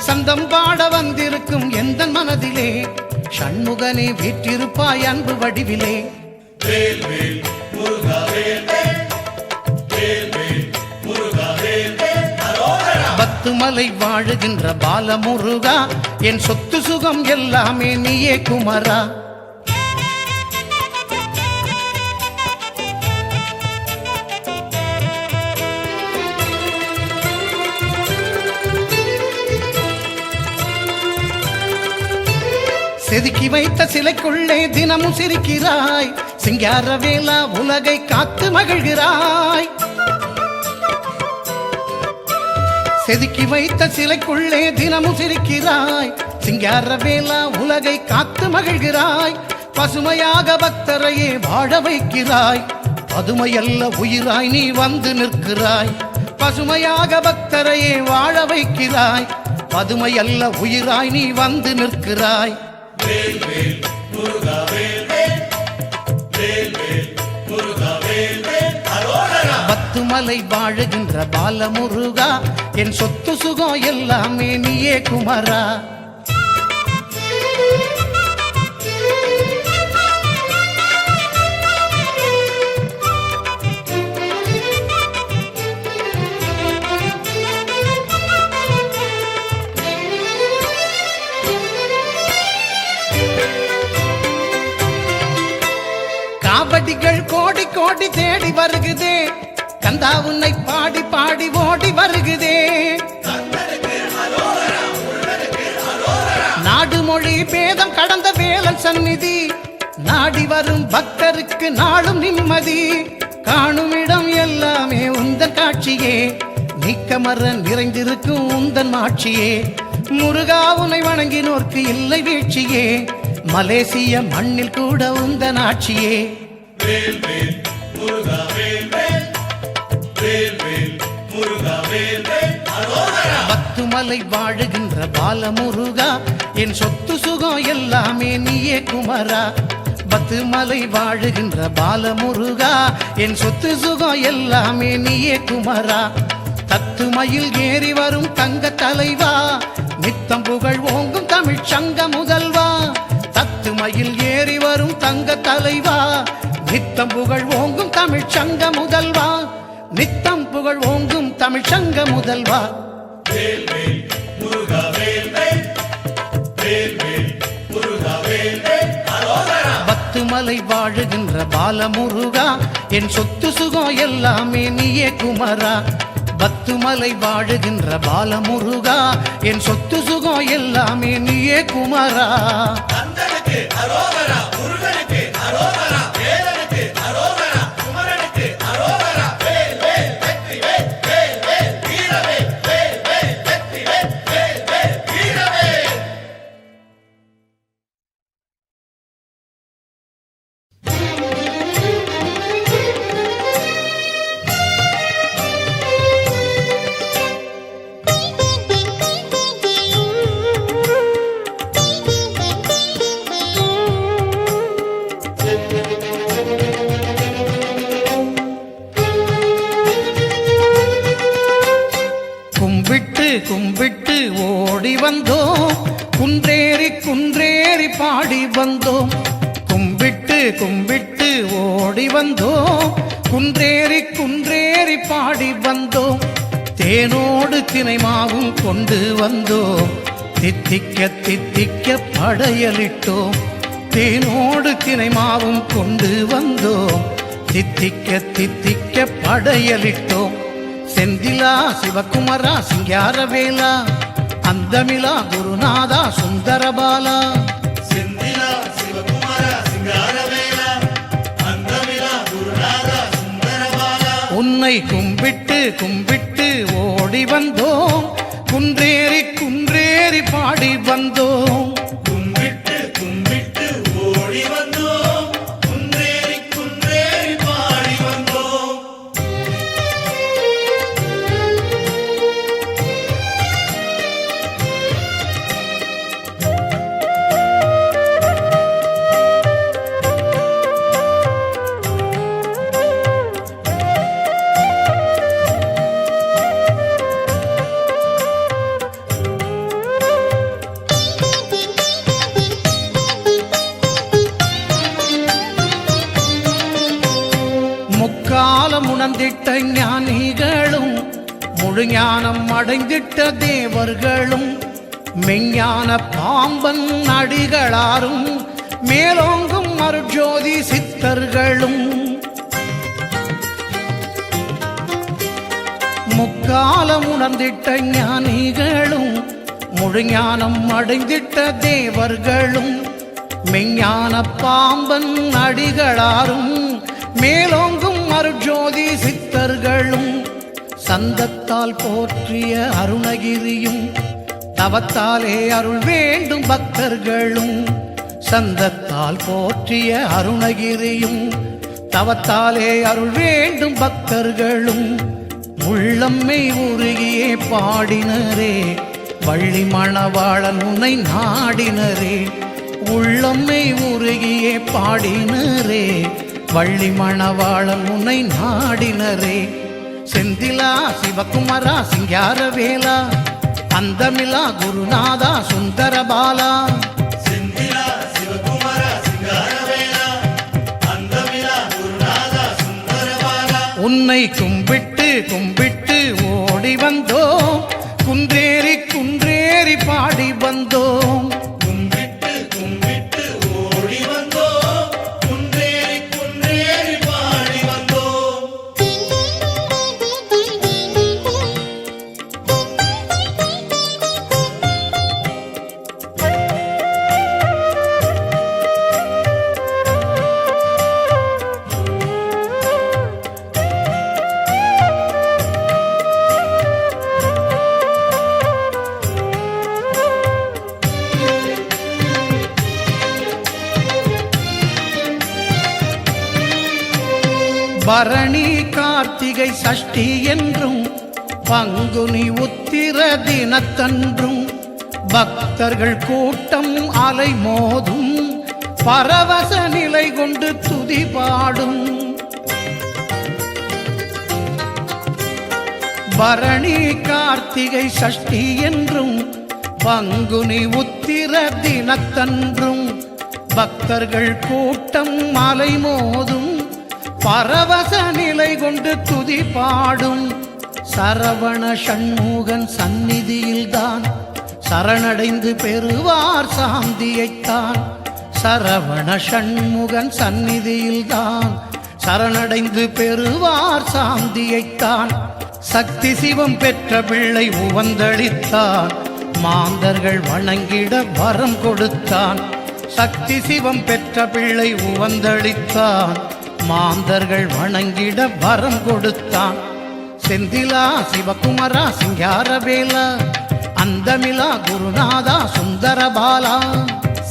சந்தம் பாட வந்திருக்கும் எந்தன் மனதிலே ஷண்முகனே வீற்றிருப்பாய் அன்பு வடிவிலே வேல் வேல் முருகா வேல் வேல் வேல் வேல் முருகா வேல் வேல் அரோகரா பத்துமலை வாழுகின்ற பாலமுருகா என் சொத்து சுகம் எல்லாமே நீயே குமரா செதுக்கி வைத்த சிலைக்குள்ளே தினமும் சிரிக்கிறாய் சிங்கார வேலா உலகை காத்து மகிழ்கிறாய் செதுக்கி வைத்த சிலைக்குள்ளே தினமும் சிரிக்கிறாய் சிங்கார வேலா உலகை காத்து மகிழ்கிறாய் பசுமையாக பக்தரையே வாழ வைக்கிறாய் பதுமையல்ல உயிராய் நீ வந்து நிற்கிறாய் பசுமையாக பக்தரையே வாழ வைக்கிறாய் பதுமையல்ல உயிராய் நீ வந்து நிற்கிறாய் வேல் வேல் முருகா வேல் வேல் வேல் வேல் முருகா வேல் வேல் அரோகரா பத்துமலை வாழுகின்ற பாலமுருகா என் சொத்து சுகம் எல்லாமே நீயே குமரா காவடிகள் கோடி கோடி தேடி வருகுதே, கந்தா உன்னை பாடி பாடி ஓடி வருகுதே. நாடு மொழி பேதம் கடந்த வேலன் சந்நிதி, நாடி வரும் பக்தருக்கு நாளும் நிம்மதி. காணுமிடம் எல்லாமே உந்தன் காட்சியே, நீக்கமர நிறைந்திருக்கும் உந்தன் மாட்சியே. முருகா உன்னை வணங்கினோர்க்கு இல்லை வீழ்ச்சியே, மலேசிய மண்ணில் கூட உந்தன் ஆட்சியே. வேல் வேல் முருகா வேல் வேல், வேல் வேல் முருகா வேல் வேல் அரோகரா. பத்துமலை வாழுகின்ற பாலமுருகா, என் சொத்து சுகம் எல்லாமே நீயே குமரா. பத்துமலை வாழுகின்ற பாலமுருகா, என் சொத்து சுகம் எல்லாமே நீயே குமரா. தத்துமையில் ஏறி வரும் தங்க தலைவா, நித்தம் புகழ் ஓங்கும் தமிழ் சங்க முதல்வா. தத்துமையில் ஏறி வரும் தங்க தலைவா, நித்தம் புகழ் ஓங்கும் தமிழ் சங்க முதல்வா. நித்தம் புகழ் ஓங்கும் தமிழ் சங்க முதல்வா. வேல் வேல் முருகா வேல் வேல், வேல் வேல் முருகா வேல் வேல் அரோகரா. பத்துமலை வாழுகின்ற பாலமுருகா, என் சொத்து சுகம் எல்லாமே நீயே குமரா. பத்துமலை வாழுகின்ற பாலமுருகா, என் சொத்து சுகம் எல்லாமே நீயே குமரா. கந்தனுக்கு அரோகரா, முருகனுக்கு அரோகரா, வேலனுக்கு அரோகரா, குமரனுக்கு அரோகரா. வேல் வேல் வெற்றி வேல், வேல் வேல் வீரவேல், வேல் வேல் வெற்றி வேல், வேல் வேல் வீரவேல். கும்பிட்டு கும்பிட்டு ஓடி வந்தோம், குன்றேறி குன்றேறி பாடி வந்தோம். கும்பிட்டு கும்பிட்டு ஓடி வந்தோம், குன்றேறி குன்றேறி பாடி வந்தோம். தேனோடு தினைமாவும் கொண்டு வந்தோம், தித்திக்க தித்திக்க படையலிட்டோம். தேனோடு தினைமாவும் கொண்டு வந்தோம், தித்திக்க தித்திக்க படையலிட்டோம். செந்திலா சிவகுமரா சிங்காரவேலா, அந்தமிலா குருநாதா சுந்தரபாலா. செந்திலா சிவகுமாரா சிங்காரவேலா, அந்தமிலா குருநாதா சுந்தரபாலா. உன்னை கும்பிட்டு கும்பிட்டு ஓடி வந்தோம், குன்றேறி குன்றேறி பாடி வந்தோம். கும்பிட்டு கும்பிட்டு ஓடி வந்தோம், குன்றேறி குன்றேறி பாடி வந்தோம். முக்காலம் உணர்ந்திட்ட ஞானிகளும், முழு ஞானம் அடைந்திட்ட தேவர்களும், மெஞ்ஞான பாம்பன் அடிகளாரும், மேலோங்கும் அருட்ஜோதி சித்தர்களும். முக்காலம் உணர்ந்திட்ட ஞானிகளும், முழு ஞானம் அடைந்திட்ட தேவர்களும், மெஞ்ஞான பாம்பன் அடிகளாரும், மேலோங்கும் அருட்ஜோதி சித்தர்களும். சந்தத்தால் போற்றிய அருணகிரியும், தவத்தாலே அருள் வேண்டும் பக்தர்களும். சந்தத்தால் போற்றிய அருணகிரியும், தவத்தாலே அருள் வேண்டும் பக்தர்களும். உள்ளம்மை உருகியே பாடினரே, வள்ளி மணவாளன் உன்னை நாடினரே. உள்ளம்மை உருகியே பாடினரே, வள்ளி மணவாளன் உன்னை நாடினரே. செந்திலா சிவகுமரா சிங்காரவேலா, அந்தமிலா குருநாதா சுந்தரபாலா. செந்திலா சிவகுமாரா சிங்காரவேலா, அந்தமிலா குருநாதா சுந்தரபாலா. உன்னை கும்பிட்டு கும்பிட்டு ஓடி வந்தோம், குன்றேறி குன்றேறி பாடி வந்தோம். கும்பிட்டு கும்பிட்டு ஓடி வந்தோம், குன்றேறி குன்றேறி பரணி கார்த்திகை சஷ்டி என்றும் பங்குனி உத்திர தினத்தன்றும் பக்தர்கள் கூட்டம் அலைமோதும் பரவச நிலை கொண்டு துதி பாடும். பரணி கார்த்திகை சஷ்டி என்றும் பங்குனி உத்திர தினத்தன்றும் பக்தர்கள் கூட்டம் அலைமோதும் பரவச நிலை கொண்டு துதி பாடும். சரவண சண்முகன் சந்நிதியில்தான் சரணடைந்து பெறுவார் சாந்தியைத்தான். சரவண சண்முகன் சந்நிதியில்தான் சரணடைந்து பெறுவார் சாந்தியைத்தான். சக்தி சிவம் பெற்ற பிள்ளை உவந்தளித்தான் மாந்தர்கள் வணங்கிட வரம் கொடுத்தான். சக்தி சிவம் பெற்ற பிள்ளை உவந்தளித்தான் மாந்தர்கள் வணங்கிட வரம் கொடுத்தான். செந்திலா சிவகுமரா சிங்காரவேலா அந்தமிலா குருநாதா சுந்தரபாலா.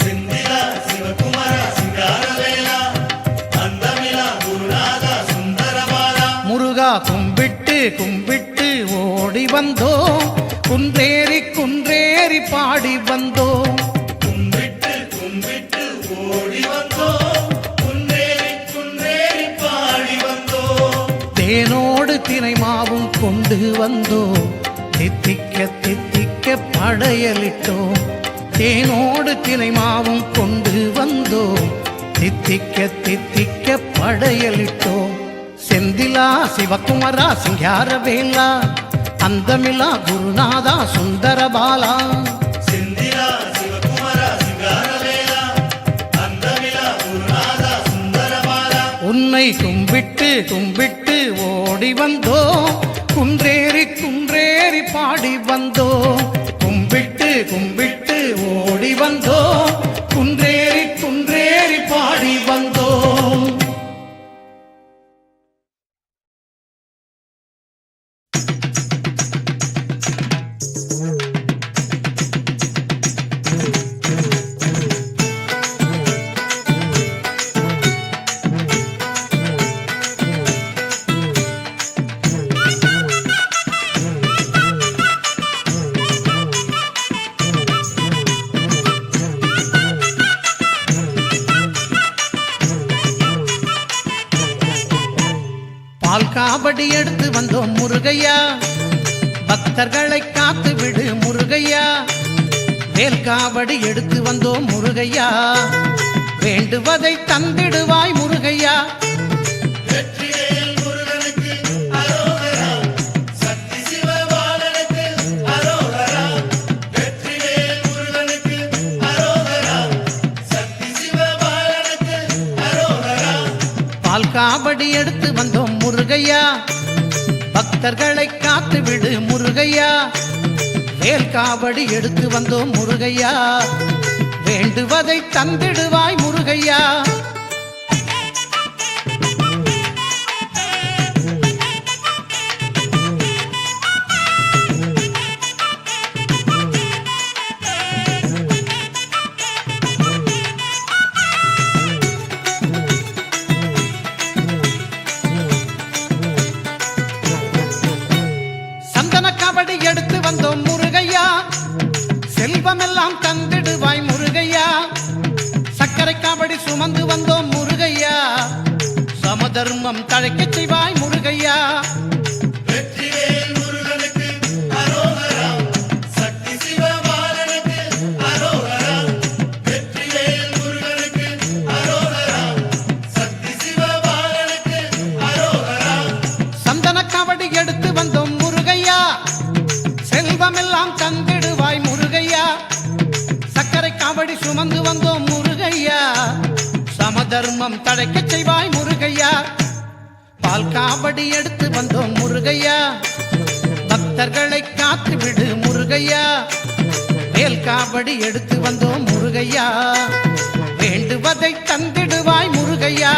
செந்திலா சிவகுமாரா சிங்காரவேலா அந்தமிலா குருநாதா சுந்தரபாலா. முருகா கும்பிட்டு கும்பிட்டு ஓடி வந்தோம் குன்றேறி குன்றேறி பாடி வந்தோம். கும்பிட்டு கும்பிட்டு ஓடி வந்தோம் குன்றேறி குன்றேறி பாடி வந்தோம். தேனோடு தினைமாவும் கொண்டு வந்தோம் தித்திக்க தித்திக்க படையலிட்டோம். தேனோடு தினைமாவும் கொண்டு வந்தோம் தித்திக்க தித்திக்க படையலிட்டோம். செந்திலா சிவகுமரா சிங்காரவேலா அந்தமிலா குருநாதா சுந்தரபாலா. செந்திலா சிவகுமாரா சிங்காரவேலா அந்தமிலா குருநாதா சுந்தரபாலா. உன்னை கும்பிட்டு கும்பிட்டு ஓடி வந்தோம் குன்றேறி குன்றேறி பாடி வந்தோம். கும்பிட்டு கும்பிட்டு ஓடி வந்தோம் குன்றேறி குன்றேறி பாடி வந்தோம். பால் காவடி எடுத்து வந்தோம் முருகையா பக்தர்களை காத்து விடு முருகையா. வேல் காவடி எடுத்து வந்தோம் முருகையா வேண்டுவதை தந்திடுவாய் முருகையா. வெற்றிவேல் முருகனுக்கு அரோகரா சக்தி சிவபாலனுக்கு அரோகரா. வெற்றிவேல் முருகனுக்கு அரோகரா சக்தி சிவபாலனுக்கு அரோகரா. பால் காவடி எடுத்து வந்தோம் முருகையா பக்தர்களை காத்து விடு முருகையா. வேல் காவடி எடுத்து வந்தோம் முருகையா வேண்டுவதை தந்திடுவாய் முருகையா. சந்தன காவடி எடுத்து வந்தோம் முருகையா செல்வமெல்லாம் தந்திடுவாய் முருகையா. சக்கரை காவடி சுமந்து வந்தோம் முருகையா சமதர்மம் தழைக்கச் செய்வாய் முருகையா. வெற்றிவேல் முருகனுக்கு அரோகரா சக்தி சிவபாலனுக்கு அரோகரா. வெற்றிவேல் முருகனுக்கு அரோகரா சக்தி சிவபாலனுக்கு அரோகரா. சந்தன காவடி எடுத்து வந்தோம் முருகையா செல்வமெல்லாம் தந்திடுவாய் முருகையா. சக்கரை காவடி சுமந்து வந்தோம் முருகையா சமதர்மம் தழைக்கச் செய்வாய் முருகையா. பால் காவடி எடுத்து வந்தோம் முருகையா பக்தர்களை காத்து விடு முருகையா. வேல் காவடி எடுத்து வந்தோம் முருகையா வேண்டுவதை தந்திடுவாய் முருகையா.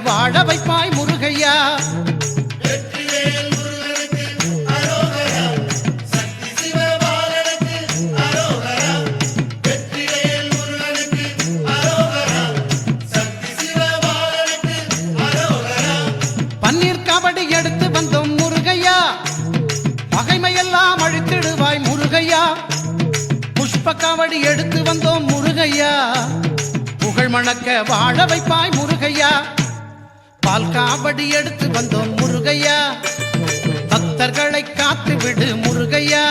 வாழ வைப்பாய் முருகையா. வெற்றிவேல் முருகனுக்கு அரோகரா. சக்தி சிவபாலனுக்கு அரோகரா. வெற்றிவேல் முருகனுக்கு அரோகரா. சக்தி சிவபாலனுக்கு அரோகரா. பன்னீர் கபடி எடுத்து வந்தோம் முருகையா, பகைமையெல்லாம் அழித்திடுவாய் முருகையா. புஷ்ப காவடி எடுத்து வந்தோம் முருகையா, புகழ் மணக்க வாழ வைப்பாய் முருகையா. பால் காவடி எடுத்து வந்தோம் முருகையா, பக்தர்களை காத்து விடு முருகையா.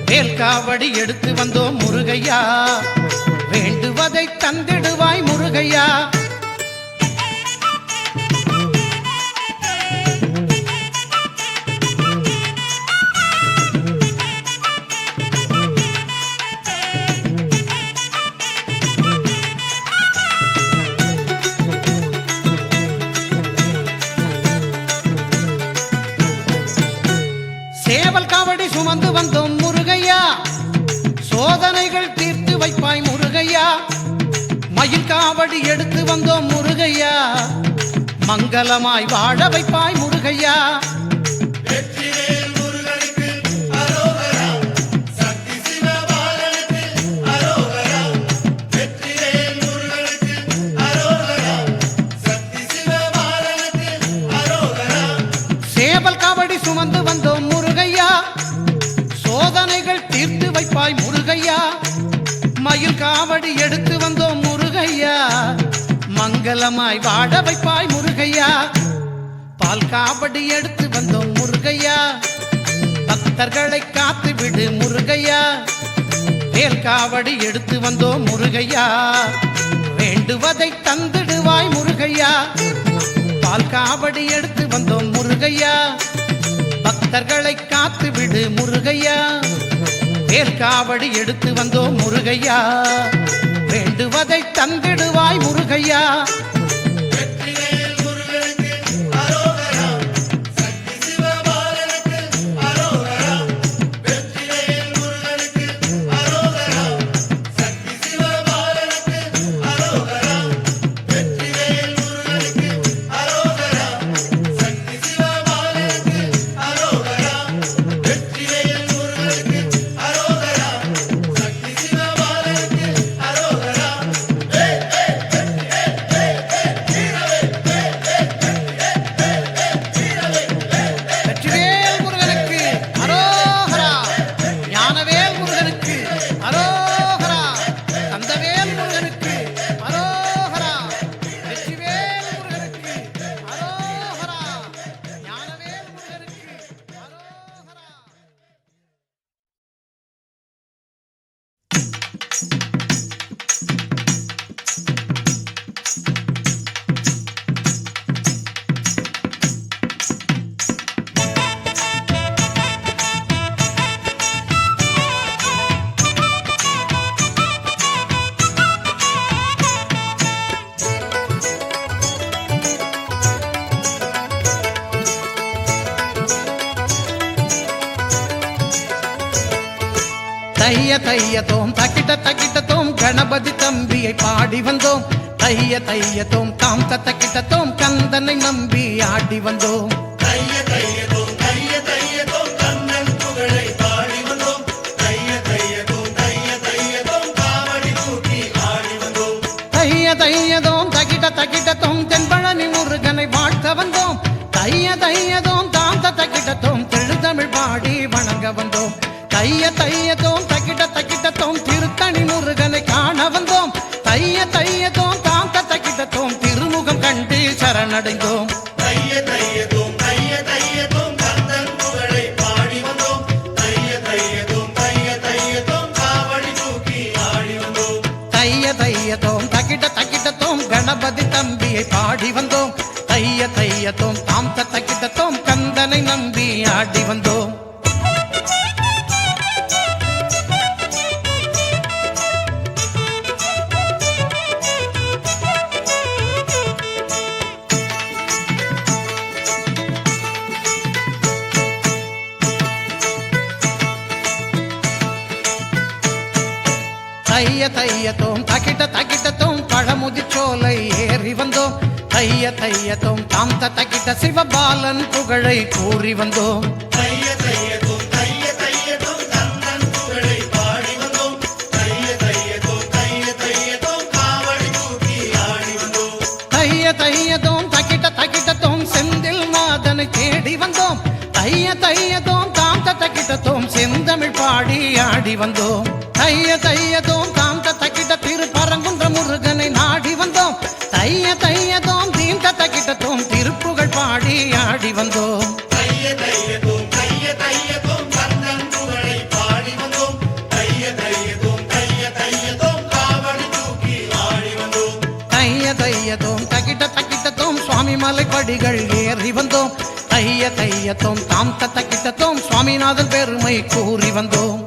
வேல் காவடி எடுத்து வந்தோம் முருகையா, வேண்டுவதை தந்திடுவாய் முருகையா. சேவல் காவடி சுமந்து வந்தோம் முருகையா, சோதனைகள் தீர்த்து வைப்பாய் முருகையா. மயில் காவடி எடுத்து வந்தோம் முருகையா, மங்களமாய் வாழ வைப்பாய் முருகையா. வெற்றிவேல் முருகனுக்கு அரோகரா. சக்தி சிவபாலனுக்கு அரோகரா. வெற்றிவேல் முருகனுக்கு அரோகரா. சக்தி சிவபாலனுக்கு அரோகரா. சேவல் காவடி சுமந்து வந்தோம் முருகையா, சோதனைகள் தீர்த்து வைப்பாய் முருகையா. மயில் காவடி எடுத்து வந்தோம் முருகையா, மங்களமாய் வாழ வைப்பாய் முருகையா. பால் காவடி எடுத்து வந்தோம் முருகையா, பக்தர்களை காத்து விடு முருகையா. வேல் காவடி எடுத்து வந்தோம் முருகையா, வேண்டுவதை தந்திடுவாய் முருகையா. பால் காவடி எடுத்து வந்தோம் முருகையா, பக்தர்களை காத்து விடு முருகையா. வேல் காவடி எடுத்து வந்தோம் முருகையா, வேண்டுவதை தந்திடுவாய் முருகையா. வெற்றிவேல் முருகனுக்கு அரோகரா. சக்தி சிவபாலனுக்கு அரோகரா. வெற்றிவேல் முருகனுக்கு அரோகரா. சக்தி சிவபாலனுக்கு அரோகரா. வெற்றிவேல் முருகனுக்கு அரோகரா. சக்தி சிவபாலனுக்கு அரோகரா. வெற்றிவேல் முருகனுக்கு அரோகரா. சக்தி சிவபாலனுக்கு அரோகரா. வெற்றிவேல் முருகனுக்கு அரோகரா, ஞானவேல் முருகனுக்கு அரோகரா, கந்தவேல் முருகனுக்கு அரோகரா. வெற்றிவேல் முருகனுக்கு அரோகரா, ஞானவேல் முருகனுக்கு அரோகரா. தைய தைய தோம் தக்கிட்ட தக்கிட்ட தோம் கணபதி தம்பியை பாடி வந்தோம். தைய தைய தோம் தாம் தக்கிட்ட தோம் கந்தனை நம்பி ஆடி வந்தோம். தைய தையதோம் தைய தையதோம் கண்ணன் புகழை பாடி வந்தோம். தைய தையதோம் தைய தையதோம் காவடி தூக்கி ஆடி வந்தோம். தைய தைய தோம் தக்கிட்ட தக்கிட்ட தோம் தென்பழனி முருகனை வாழ்த்த வந்தோம். தைய தைய தோம் தாம் தக்கிட்ட தோம் தெழுதமிழ் பாடி வணங்க வந்தோம். தைய தைய தோம் தக்கிட்ட தக்கிட்ட தோம் திருத்தணி முருகனை காண வந்தோம். தைய தைய தோம் தாம் தக்கிட்ட தோம் திருமுகம் கண்டு சரணடைந்தோம். தைய தையதோம் தைய தையதோம் கண்ணன் புகழை பாடி வந்தோம். தைய தையதோம் தைய தையதோம் காவடி தூக்கி ஆடி வந்தோம். தைய தைய தோம் தக்கிட்ட தக்கிட்ட தோம் கணபதி தம்பியை பாடி வந்தோம். தைய தைய தோம் தாம் தக்கிட்ட தோம் கந்தனை நம்பி ஆடி வந்தோம். தைய தைய தோம் தக்கிட்ட தக்கிட்ட தோம் பழமுதிர் சோலை ஏறி வந்தோம். தைய தையதோம் தாம் தத்தக்கிட்ட சிவபாலன் புகழை கூறி வந்தோம் தைய தையதோம் தைய தையதோம் கந்தன் புகழை பாடி வந்தோம் தைய தையதோம் தைய தையதோம் காவடி தூக்கி ஆடி வந்தோம் தைய தையதோம் தக்கிட்ட தக்கிட்டதோம் செந்தில் நாதனை தேடி வந்தோம் தைய தையதோம் தாம் தத்தக்கிட்டதோம் செந்தமிழ் பாடி ஆடி வந்தோம் தைய தையதோம் தாம் தத்தக்கிட்ட திருப்பரங்குன்ற முருகனை நாடி வந்தோம் தைய தையதோம் தீம் தத்தக்கிட்டதோம் திருப்புகழ் பாடி ஆடி வந்தோம் தைய தையதோம் தைய தையதோம் கந்தன் புகழை பாடி வந்தோம் தைய தையதோம் தைய தையதோம் காவடி தூக்கி ஆடி வந்தோம் தைய தையதோம் தக்கிட்ட தக்கிட்டதோம் சுவாமி மலைப்படிகள் ஏறி வந்தோம் தைய தையதோம் தாம் தத்தக்கிட்டதோம் சுவாமிநாதன் பெருமை கூறி வந்தோம்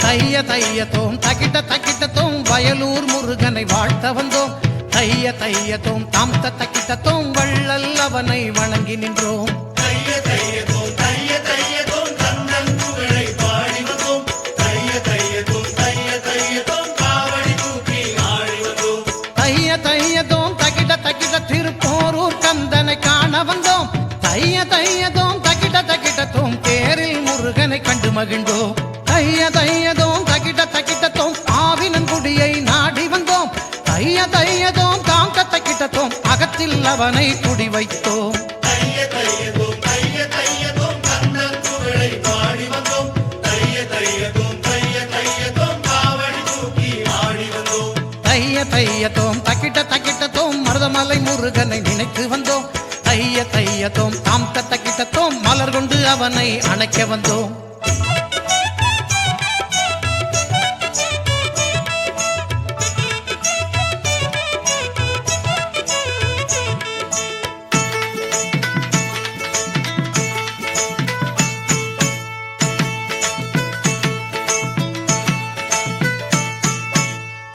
தைய தையதோம் தக்கிட்ட தக்கிட்டதோம் வயலூர் முருகனை வாழ்த்த வந்தோம் தைய தையதோம் தாம் தக்கிட்டதோம் வள்ளல் அவனை வணங்கி நின்றோம் தைய தையதோம் தைய தையதோம் கந்தன் புகழை பாடி வந்தோம் தைய தையதோம் தைய தையதோம் காவடி தூக்கி ஆடி வந்தோம் தைய தையதோம் தக்கிட்ட தக்கிட்ட திருப்போரூர் கந்தனை காண வந்தோம் தைய தையதோம் தக்கிட்ட தக்கிட்டதோம் தேரில் முருகனை கண்டு மகிழ்ந்தோம் தைய தையதோம் தக்கிட்ட தக்கிட்டதோம் ஆவினன்குடியை நாடி வந்தோம் தைய தையதோம் தாம் தக்கிட்டதோம் அகத்தில் அவனை குடி வைத்தோம் தைய தையதோம் தைய தையதோம் கந்தன் புகழை பாடி வந்தோம் தைய தையதோம் தைய தையதோம் காவடி தூக்கி ஆடி வந்தோம் தைய தையதோம் தக்கிட்ட தக்கிட்டதோம் மருதமலை முருகனை நினைத்து வந்தோம் தைய தையதோம் தாம் தக்கிட்டதோம் மலர் கொண்டு அவனை அணைக்க வந்தோம்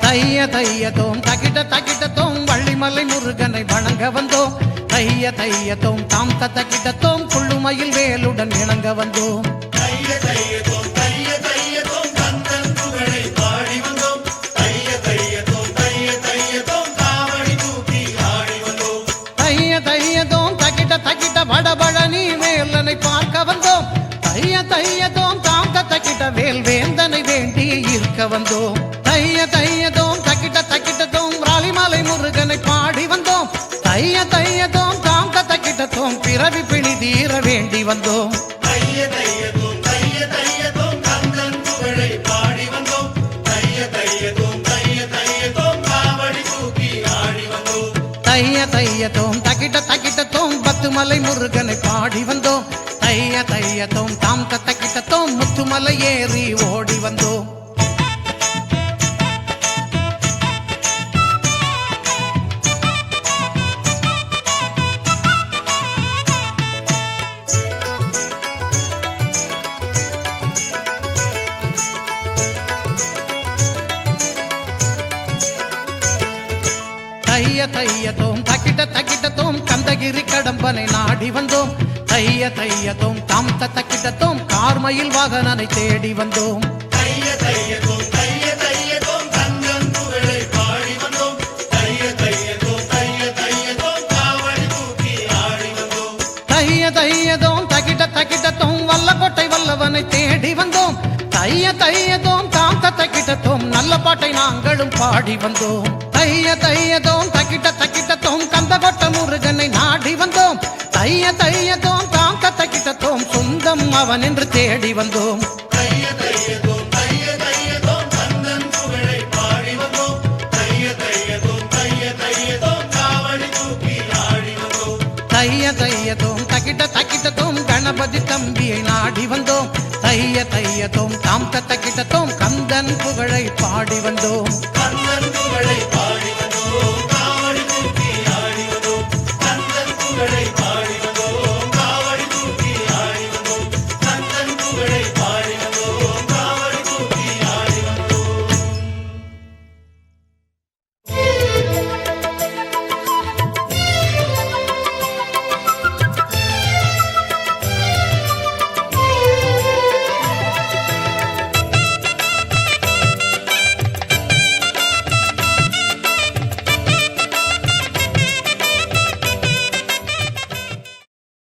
தைய தையதோம் தக்கிட்ட தக்கிட்டதோம் வள்ளிமலை முருகனை வணங்க வந்தோம் தைய தையதோம் தாம் தக்கிட்டதோம் கொள்ளுமயில் வேலுடன் இணங்க வந்தோம் தைய தையதோம் தைய தையதோம் கந்தன் புகழை பாடி வந்தோம் தைய தையதோம் தைய தையதோம் காவடி தூக்கி ஆடி வந்தோம் தைய தையதோம் தக்கிட்ட தக்கிட்ட வடபழனி வேலனை பார்க்க வந்தோம் தைய தையதோம் தாம் தக்கிட்ட வேல் வேந்தனை வேண்டி இருக்க வந்தோம் தைய தையதோம் தக்கிட்ட தக்கிட்டதோம் ராலிமலை முருகனை பாடி வந்தோம் தைய தையதோம் தாம் தக்கிட்டதோம் பிறவி பிணி தீர வேண்டி வந்தோம் தைய தையதோம் தைய தையதோம் கந்தன் புகழை பாடி வந்தோம் தைய தையதோம் தைய தையதோம் காவடி தூக்கி ஆடி வந்தோம் தைய தையதோம் தக்கிட்ட தக்கிட்டதோம் பத்துமலை முருகனை பாடி வந்தோம் தைய தையதோம் தாம் தக்கிட்டதோம் முத்துமலை ஏறி ஓடி வந்தோம் தைய தையதோம் தக்கிட்ட தக்கிட்டதோம் கந்தகிரி கடம்பனை நாடி வந்தோம் தைய தையதோம் தாம் தக்கிட்டதோம் கார்மயில் வாகனனை தேடி வந்தோம் தைய தையதோம் தைய தையதோம் கந்தன் புகழை பாடி வந்தோம் தைய தையதோம் தைய தையதோம் காவடி தூக்கி ஆடி வந்தோம் தைய தையதோம் தக்கிட்ட தக்கிட்டதோம் வல்லக்கோட்டை வல்லவனை தேடி வந்தோம் தைய தையதோம் தாம் தக்கிட்டதோம் நல்ல பாட்டை நாங்களும் பாடி வந்தோம் தைய தையதோம் தக்கிட்ட தக்கிட்டதோம் கந்தகோட்ட முருகனை நாடி வந்தோம் தைய தையதோம் தாம் தக்கிட்டதோம் சொந்தம் அவன் என்று தேடி வந்தோம் தைய தையதோம் தைய தையதோம் கந்தன் புகழை பாடி வந்தோம் தைய தையதோம் தைய தையதோம் காவடி தூக்கி ஆடி வந்தோம் தைய தையதோம் தக்கிட்ட தக்கிட்டதோம் கணபதி தம்பியை நாடி வந்தோம் தைய தையதோம் தாம் தக்கிட்டதோம் கந்தன் புகழை பாடி வந்தோம் கந்தன் புகழை பாடி வந்தோம்